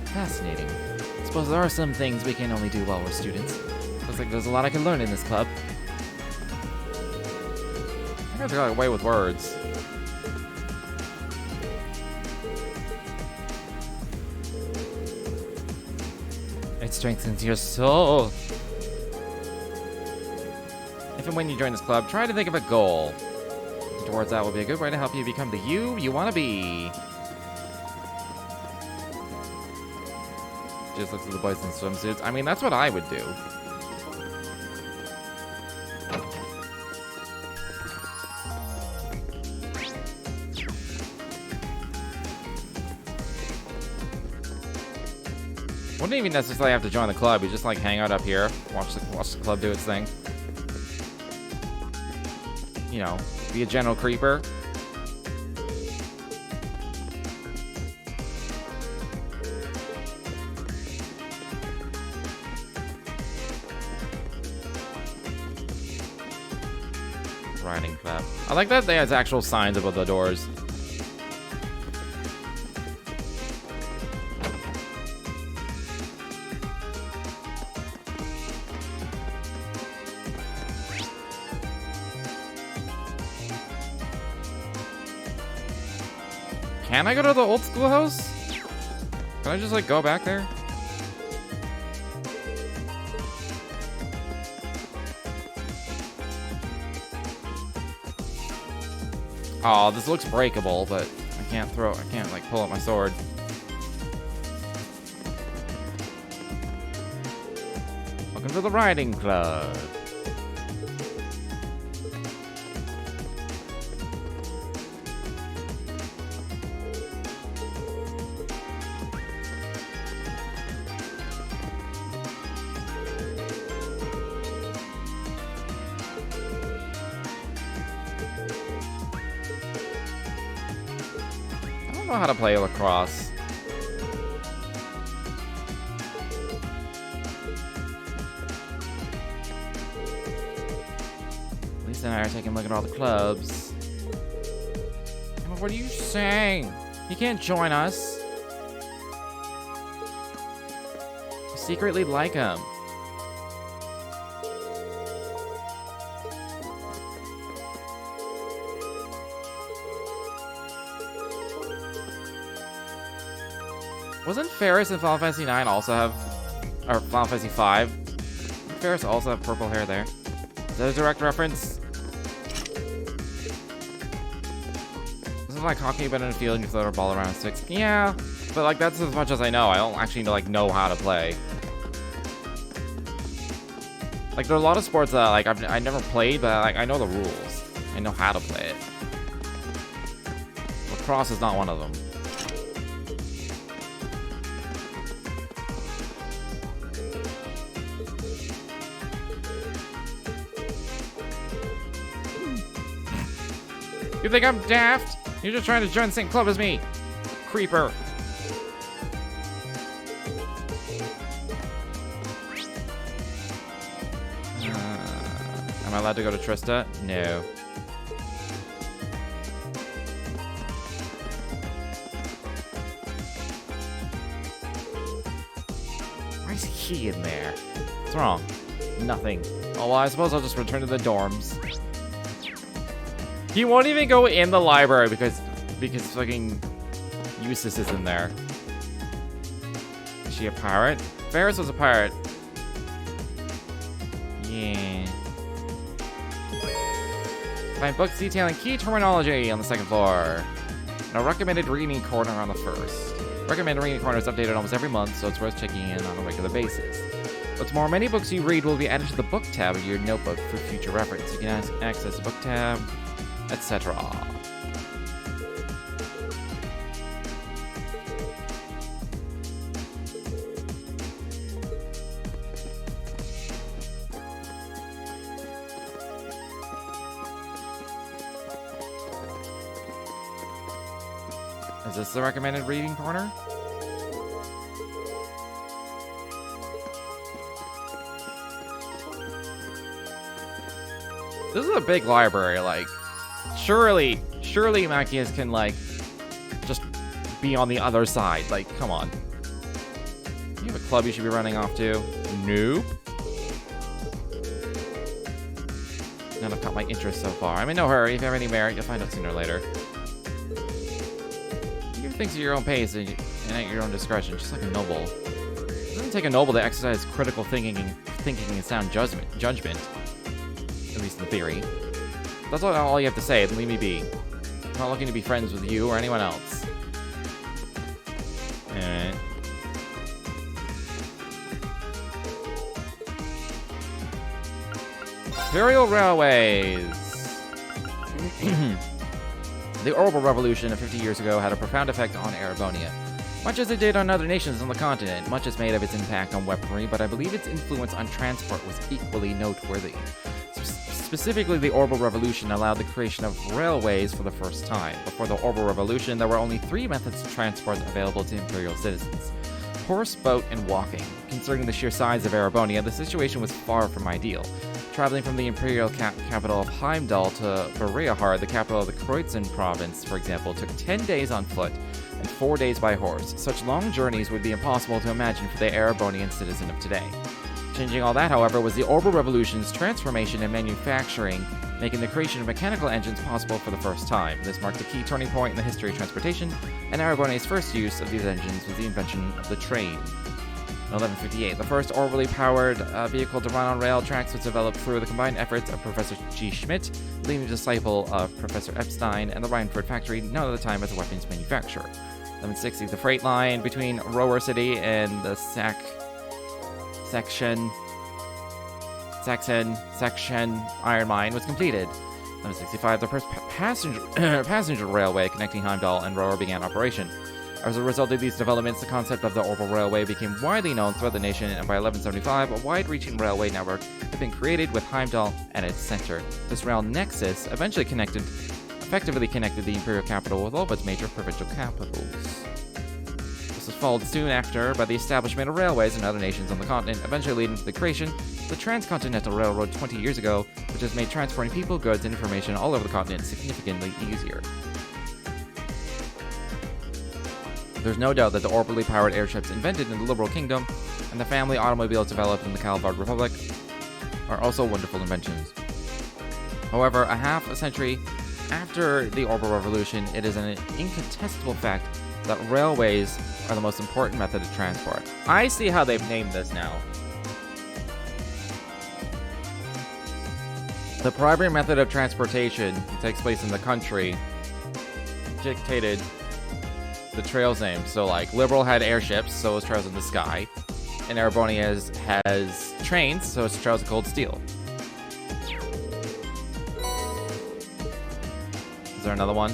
Fascinating. I suppose there are some things we can only do while we're students. Looks like there's a lot I can learn in this club. I gotta go away with words. It strengthens your soul. If and when you join this club, try to think of a goal. Working towards that will be a good way to help you become the you want to be. Just looks at the boys in swimsuits. I mean, that's what I would do. Wouldn't even necessarily have to join the club. You just like hang out up here, watch the club do its thing. You know, be a general creeper. riding club. I like that they has actual signs above the doors. Can I go to the old schoolhouse? Can I just like go back there? Oh, this looks breakable, but I can't like pull out my sword. Welcome to the riding club. I don't know how to play lacrosse. Lisa and I are taking a look at all the clubs. Emma, what are you saying? You can't join us. You secretly like him. Wasn't Ferris and Final Fantasy 9 also have, or Final Fantasy 5? Ferris also have purple hair there. Is that a direct reference? Isn't like hockey but in a field and you throw a ball around sticks? Yeah, but like that's as much as I know. I don't actually know how to play. Like there are a lot of sports that like I never played, but like I know the rules. I know how to play it. Lacrosse is not one of them. You think I'm daft? You're just trying to join the same club as me. Creeper. Am I allowed to go to Trista? No. Why is he in there? What's wrong? Nothing. Oh, well, I suppose I'll just return to the dorms. He won't even go in the library because fucking Jusis is in there. Is she a pirate? Ferris was a pirate. Yeah. Find books detailing key terminology on the second floor. And a recommended reading corner on the first. Recommended reading corner is updated almost every month, so it's worth checking in on a regular basis. What's more, many books you read will be added to the book tab of your notebook for future reference. You can access the book tab, etc. Is this the recommended reading corner? This is a big library, like, surely Machias can, like, just be on the other side. Like, come on. You have a club you should be running off to? Nope. None have caught my interest so far. I'm in no hurry. If you have any merit, you'll find out sooner or later. You do things at your own pace and at your own discretion, just like a noble. It doesn't take a noble to exercise critical thinking and sound judgment. At least in theory. That's all you have to say, and leave me be. I'm not looking to be friends with you or anyone else. Alright. Imperial Railways. The Orbital Revolution of 50 years ago had a profound effect on Erebonia. Much as it did on other nations on the continent, much is made of its impact on weaponry, but I believe its influence on transport was equally noteworthy. Specifically, the Orbital Revolution allowed the creation of railways for the first time. Before the Orbital Revolution, there were only 3 methods of transport available to Imperial citizens: horse, boat, and walking. Considering the sheer size of Erebonia, the situation was far from ideal. Traveling from the imperial capital of Heimdall to Bereahar, the capital of the Kreutzen province, for example, took 10 days on foot and 4 days by horse. Such long journeys would be impossible to imagine for the Erebonian citizen of today. Changing all that, however, was the Orbital Revolution's transformation in manufacturing, making the creation of mechanical engines possible for the first time. This marked a key turning point in the history of transportation, and Erebonia's first use of these engines was the invention of the train. In 1158, the first orbitally powered vehicle to run on rail tracks was developed through the combined efforts of Professor G. Schmidt, leading disciple of Professor Epstein, and the Rhineford factory, known at the time as a weapons manufacturer. 1160, the freight line between Rower City and the Saxon iron mine was completed. 1165, the first passenger railway connecting Heimdall and Rower began operation. As a result of these developments, the concept of the Orbital Railway became widely known throughout the nation, and by 1175, a wide-reaching railway network had been created with Heimdall at its center. This rail nexus eventually effectively connected the imperial capital with all of its major provincial capitals. This was followed soon after by the establishment of railways in other nations on the continent, eventually leading to the creation of the Transcontinental Railroad 20 years ago, which has made transporting people, goods, and information all over the continent significantly easier. There's no doubt that the orbitally powered airships invented in the Liberal Kingdom and the family automobiles developed in the Calvard Republic are also wonderful inventions. However, a half a century after the Orbital Revolution, it is an incontestable fact that railways are the most important method of transport. I see how they've named this now. The primary method of transportation that takes place in the country dictated the trail's name. So, like, Liberal had airships, so it's Trails in the Sky. And Erebonia has trains, so it's Trails of Cold Steel. Is there another one?